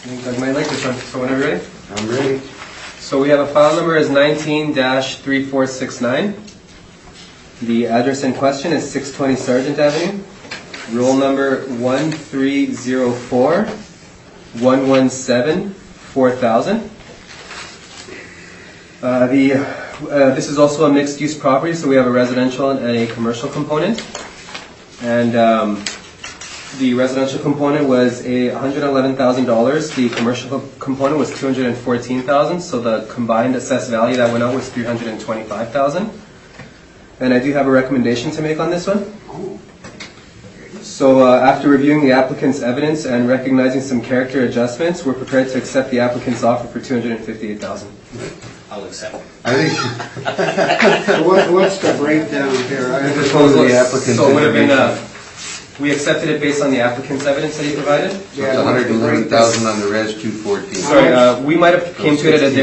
think I might like this one. So whenever you're ready. I'm ready. So we have a file number is 19-3469. The address in question is 620 Sargent Avenue. Roll number 1304-117-4000. This is also a mixed-use property, so we have a residential and a commercial component. And the residential component was $111,000. The commercial component was $214,000. So the combined assessed value that went out was $325,000. And I do have a recommendation to make on this one. So after reviewing the applicant's evidence and recognizing some character adjustments, we're prepared to accept the applicant's offer for $258,000. I'll accept it. I think So what's the breakdown here? this is one of the applicant's So it would have been, information. we accepted it based on the applicant's evidence that he provided. So it's 111,000 on the res, 214. Sorry, we might have came to it at a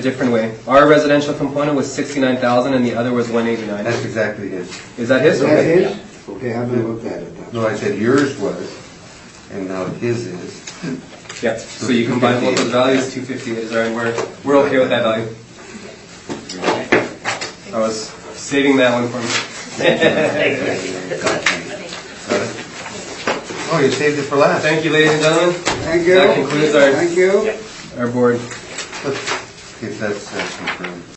different way. Our residential component was $69,000 and the other was $189. That's exactly it. Is that his? Is that Okay. his? Okay, I haven't looked at it. No, I said yours was, and now his is. Yeah. So you combine both those values, 258 is right. We're okay with that value. I was saving that one for me. Got it? Oh, you saved it for last. Thank you, ladies and gentlemen. Thank you. That concludes Thank you. our board. If that's confirmed.